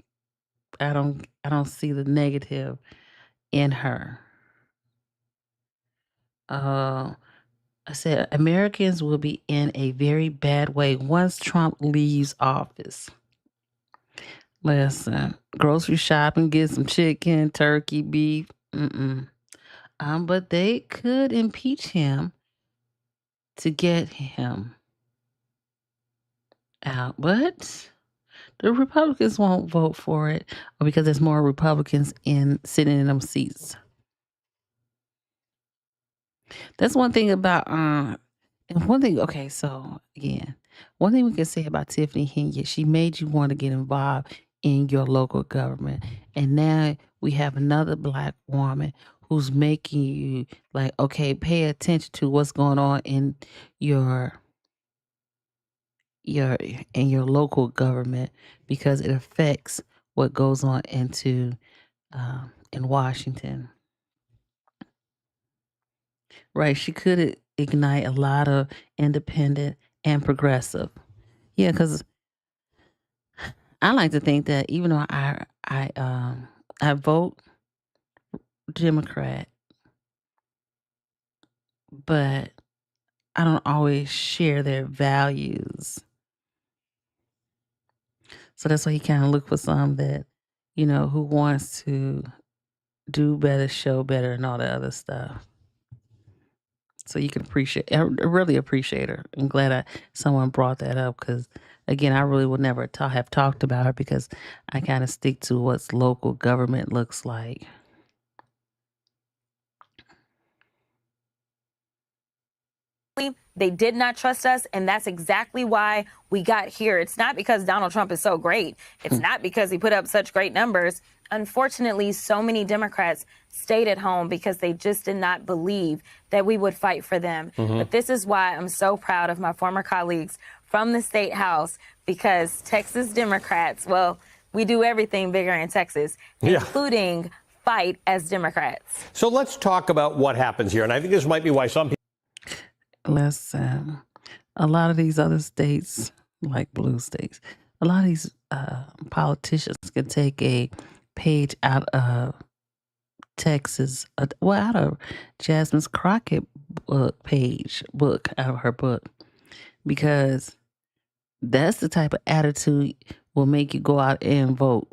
I don't see the negative in her. I said Americans will be in a very bad way once Trump leaves office. Listen, grocery shopping, get some chicken, turkey, beef. But they could impeach him to get him out. But the Republicans won't vote for it because there's more Republicans sitting in them seats. That's one thing about and one thing. Okay, so again, one thing we can say about Tiffany Henyard, she made you want to get involved in your local government, and now we have another Black woman who's making you like, okay, pay attention to what's going on in your local government because it affects what goes on in Washington. Right, she could ignite a lot of independent and progressive. Yeah, because I like to think that even though I vote Democrat, but I don't always share their values. So that's why you kind of look for some that, who wants to do better, show better, and all that other stuff. So you can I really appreciate her. I'm glad someone brought that up because, again, I really would never have talked about her because I kind of stick to what local government looks like. They did not trust us, and that's exactly why we got here. It's not because Donald Trump is so great. It's not because he put up such great numbers. Unfortunately, so many Democrats stayed at home because they just did not believe that we would fight for them. But this is why I'm so proud of my former colleagues from the State House, because Texas Democrats, well, we do everything bigger in Texas, including fight as Democrats. So let's talk about what happens here. And I think this might be why some people. Listen, a lot of these other states, like blue states, a lot of these politicians can take a page out of Texas, out of Jasmine Crockett book, out of her book, because that's the type of attitude will make you go out and vote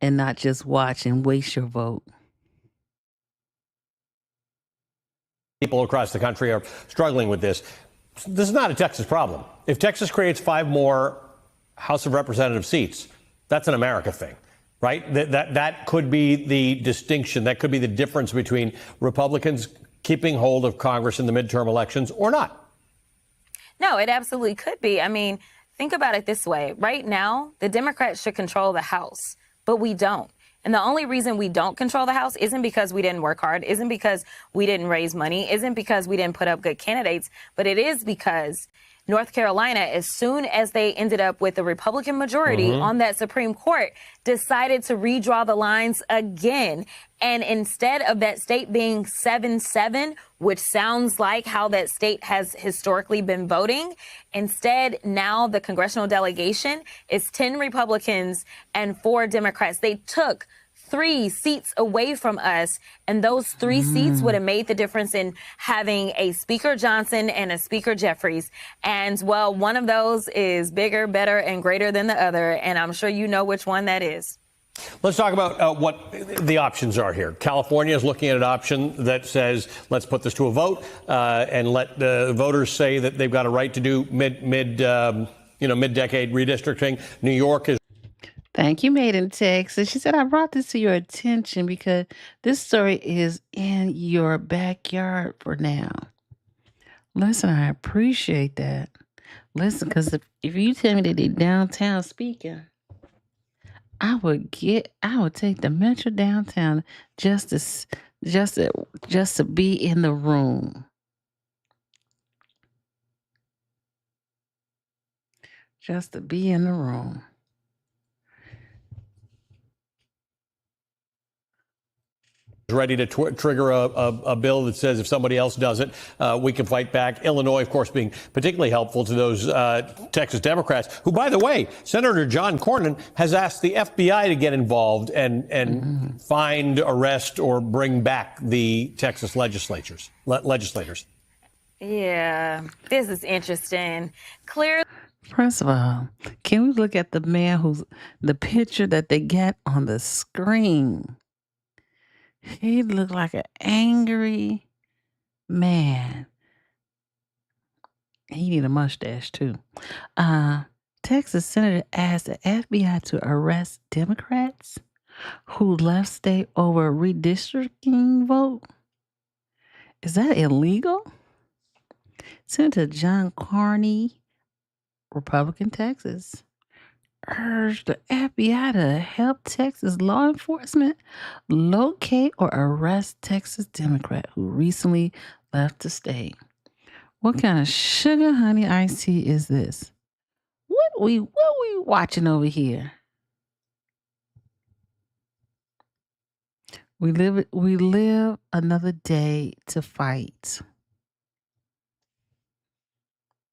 and not just watch and waste your vote. People across the country are struggling with this. This is not a Texas problem. If Texas creates 5 more House of Representative seats, that's an America thing, right? That could be the distinction. That could be the difference between Republicans keeping hold of Congress in the midterm elections or not. No, it absolutely could be. I mean, think about it this way. Right now, the Democrats should control the House, but we don't. And the only reason we don't control the House isn't because we didn't work hard, isn't because we didn't raise money, isn't because we didn't put up good candidates, but it is because North Carolina, as soon as they ended up with a Republican majority on that Supreme Court, decided to redraw the lines again. And instead of that state being 7-7, which sounds like how that state has historically been voting, instead now the congressional delegation is 10 Republicans and 4 Democrats. They took 3 seats away from us, and those 3 seats would have made the difference in having a Speaker Johnson and a Speaker Jeffries. And, well, one of those is bigger, better, and greater than the other, and I'm sure you know which one that is. Let's talk about what the options are here. California is looking at an option that says, let's put this to a vote and let the voters say that they've got a right to do mid-decade redistricting. New York is. Thank you, Made in Texas. She said, I brought this to your attention because this story is in your backyard for now. Listen, I appreciate that. Listen, because if you tell me that they're downtown speaking, I would take the Metro downtown just to be in the room. Just to be in the room. Ready to trigger a bill that says if somebody else does it, we can fight back. Illinois, of course, being particularly helpful to those Texas Democrats, who, by the way, Senator John Cornyn has asked the FBI to get involved and find, arrest, or bring back the Texas legislators. Yeah, this is interesting. Clearly. First of all, can we look at the man the picture that they get on the screen? He looked like an angry man. He need a mustache too. Texas Senator asked the FBI to arrest Democrats who left state over a redistricting vote. Is that illegal? Senator John Cornyn, Republican Texas, urged the FBI to help Texas law enforcement locate or arrest Texas Democrat who recently left the state. What kind of sugar honey iced tea is this? What we watching over here? We live another day to fight.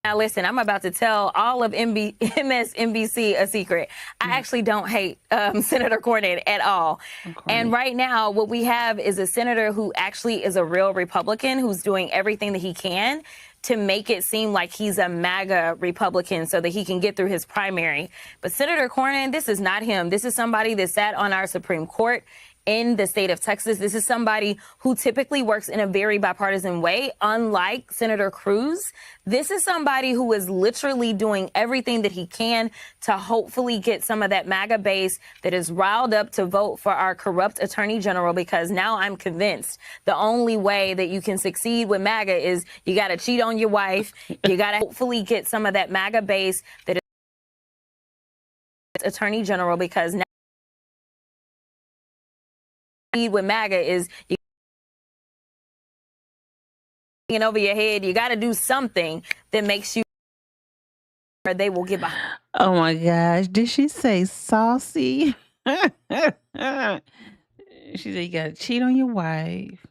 Now, listen, I'm about to tell all of MSNBC a secret. I actually don't hate Senator Cornyn at all. And right now, what we have is a senator who actually is a real Republican who's doing everything that he can to make it seem like he's a MAGA Republican so that he can get through his primary. But Senator Cornyn, this is not him. This is somebody that sat on our Supreme Court in the state of Texas. This is somebody who typically works in a very bipartisan way, unlike Senator Cruz. This is somebody who is literally doing everything that he can to hopefully get some of that MAGA base that is riled up to vote for our corrupt attorney general, because now I'm convinced the only way that you can succeed with MAGA is you got to cheat on your wife. You got to hopefully get some of that MAGA base that is attorney general, because now with MAGA is you over your head. You got to do something that makes you, or they will get behind. Oh my gosh, did she say saucy? She said you got to cheat on your wife.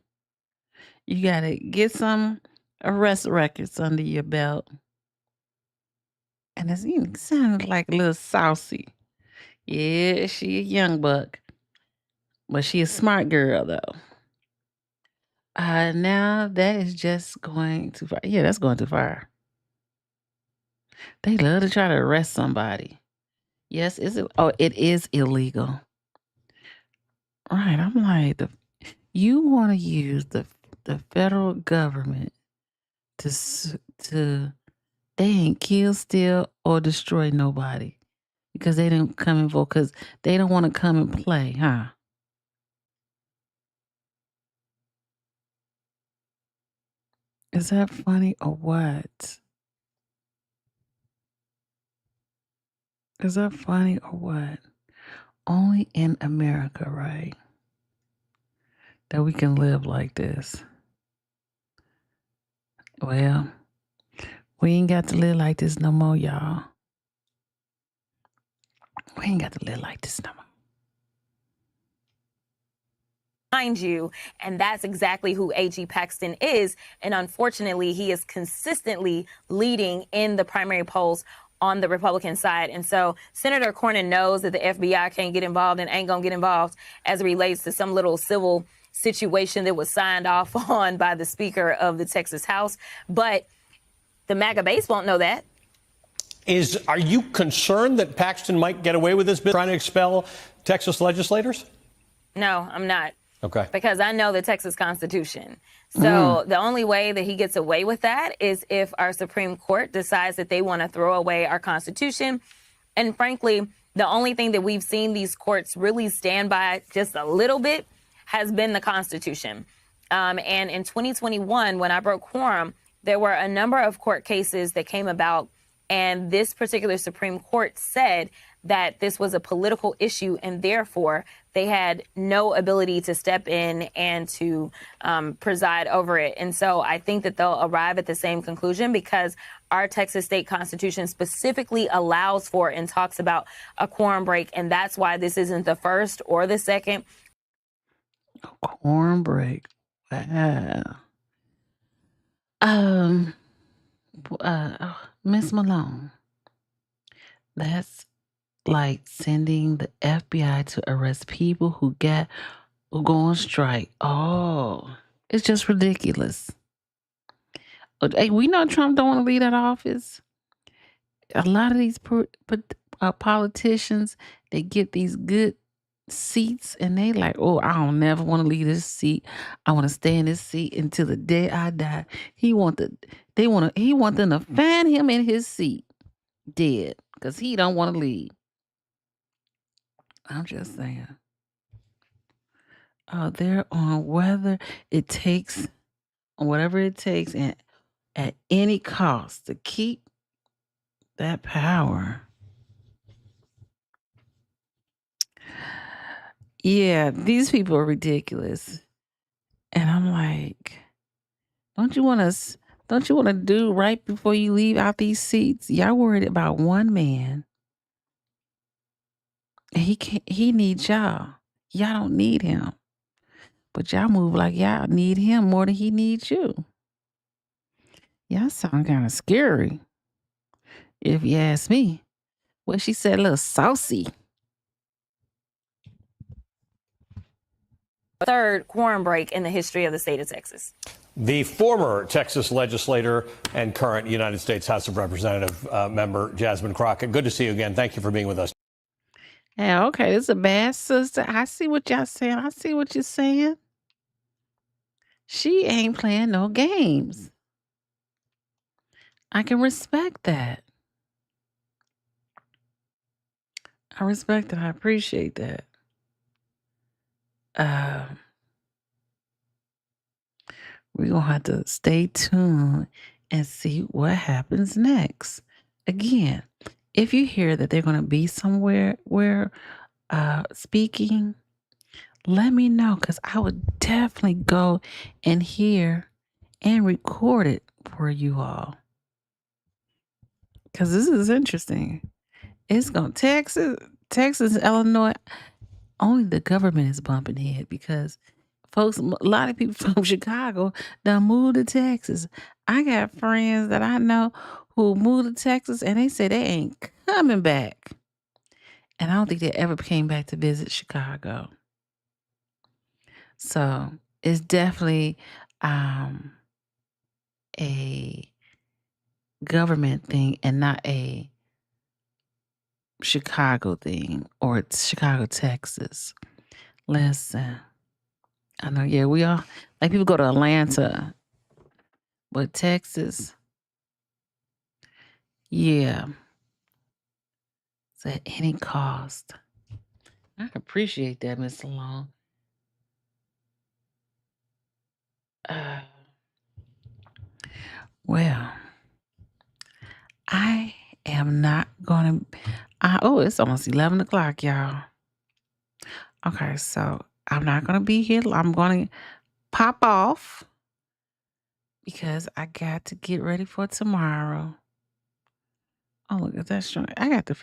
You got to get some arrest records under your belt. And it sounded like a little saucy. Yeah, she a young buck. But she a smart girl, though. Now that is just going too far. Yeah, that's going too far. They love to try to arrest somebody. Yes, it is illegal. Right, I'm like, you want to use the federal government to they ain't kill, steal, or destroy nobody because they didn't come and vote because they don't want to come and play, huh? Is that funny or what? Is that funny or what? Only in America, right? That we can live like this. Well, we ain't got to live like this no more, y'all. We ain't got to live like this no more. behind you. And that's exactly who A.G. Paxton is. And unfortunately, he is consistently leading in the primary polls on the Republican side. And so Senator Cornyn knows that the FBI can't get involved and ain't gonna get involved as it relates to some little civil situation that was signed off on by the Speaker of the Texas House. But the MAGA base won't know that. Are you concerned that Paxton might get away with this bill, trying to expel Texas legislators? No, I'm not. Okay. Because I know the Texas Constitution. So the only way that he gets away with that is if our Supreme Court decides that they want to throw away our Constitution. And frankly, the only thing that we've seen these courts really stand by just a little bit has been the Constitution. And in 2021, when I broke quorum, there were a number of court cases that came about. And this particular Supreme Court said that this was a political issue, and therefore they had no ability to step in and to preside over it. And so I think that they'll arrive at the same conclusion because our Texas state constitution specifically allows for and talks about a quorum break. And that's why this isn't the first or the second. Quorum break. Wow. Miss Malone, that's like sending the FBI to arrest people who go on strike. Oh, it's just ridiculous. Hey, we know Trump don't want to leave that office. A lot of these politicians, they get these good seats and they like, oh, I don't never want to leave this seat. I want to stay in this seat until the day I die. He want them to fan him in his seat dead because he don't want to leave. I'm just saying. They're on whether it takes, whatever it takes, and at any cost to keep that power. Yeah, these people are ridiculous. And I'm like, don't you want to do right before you leave out these seats? Y'all worried about one man. He needs y'all. Y'all don't need him. But y'all move like y'all need him more than he needs you. Y'all sound kind of scary. If you ask me. Well, she said a little saucy. Third quorum break in the history of the state of Texas. The former Texas legislator and current United States House of Representative member Jasmine Crockett. Good to see you again. Thank you for being with us. Yeah, okay, this is a bad sister. I see what y'all saying. I see what you're saying. She ain't playing no games. I can respect that. I respect it. I appreciate that. We're going to have to stay tuned and see what happens next. Again, if you hear that they're going to be somewhere where speaking, let me know because I would definitely go and hear and record it for you all. Because this is interesting. It's going to Texas, Illinois. Only the government is bumping head because folks, a lot of people from Chicago done moved to Texas. I got friends that I know who moved to Texas and they say they ain't coming back. And I don't think they ever came back to visit Chicago. So it's definitely a government thing and not a Chicago thing or it's Chicago, Texas. Listen, I know, yeah, we all, like people go to Atlanta, but Texas, yeah, it's at any cost. I appreciate that, Miss Long. Well, I am not going to, it's almost 11 o'clock, y'all. Okay, so I'm not going to be here. I'm going to pop off because I got to get ready for tomorrow. Oh, look at that strong. I got to,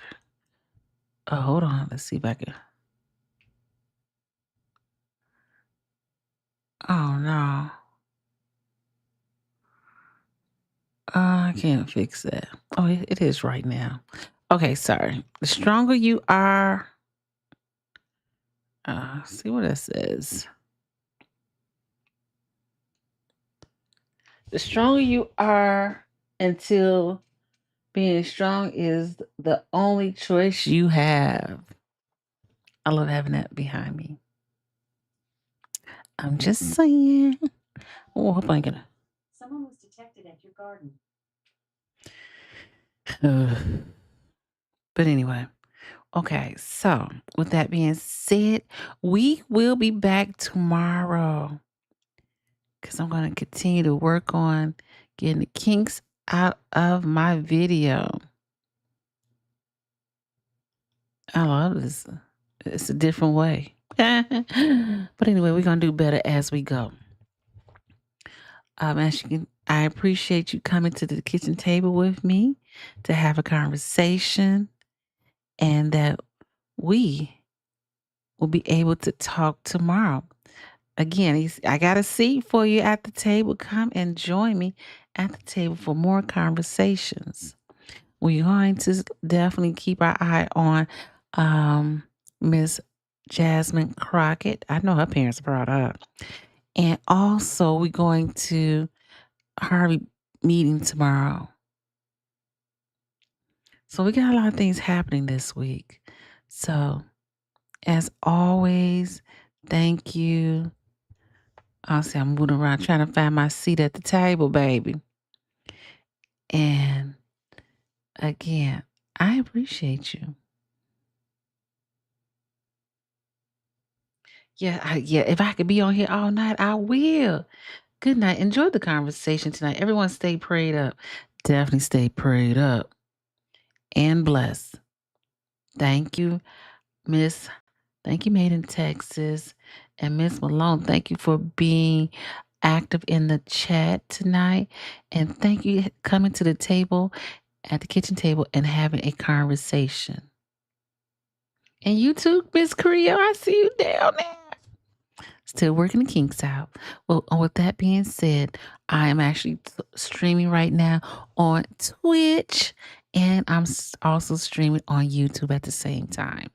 hold on. Let's see if I can. Oh no. I can't fix that. Oh, it is right now. Okay, sorry. The stronger you are, see what it says. The stronger you are until being strong is the only choice you have. I love having that behind me. I'm just saying. Oh, I hope I ain't gonna. Someone was detected at your garden. But anyway, okay. So, with that being said, we will be back tomorrow because I'm going to continue to work on getting the kinks out of my video. I love this. It's a different way. But anyway, we're going to do better as we go. As you can, I appreciate you coming to the kitchen table with me to have a conversation, and that we will be able to talk tomorrow. Again, I got a seat for you at the table. Come and join me at the table for more conversations. We're going to definitely keep our eye on Miss Jasmine Crockett. I know her parents brought her up. And also, we're going to Harvey meeting tomorrow. So we got a lot of things happening this week. So, as always, thank you. Honestly, I'm moving around trying to find my seat at the table, baby. And again, I appreciate you. Yeah, if I could be on here all night, I will. Good night. Enjoy the conversation tonight. Everyone stay prayed up. Definitely stay prayed up and blessed. Thank you, Miss. Thank you, Made in Texas. And Miss Malone, thank you for being active in the chat tonight. And thank you coming to the table, at the kitchen table, and having a conversation. And you too, Miss Creo, I see you down there. Still working the kinks out. Well, with that being said, I am actually streaming right now on Twitch, and I'm also streaming on YouTube at the same time.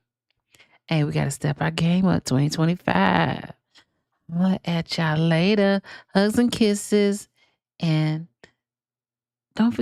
Hey, we got to step our game up 2025. I'll at y'all later. Hugs and kisses. And don't forget.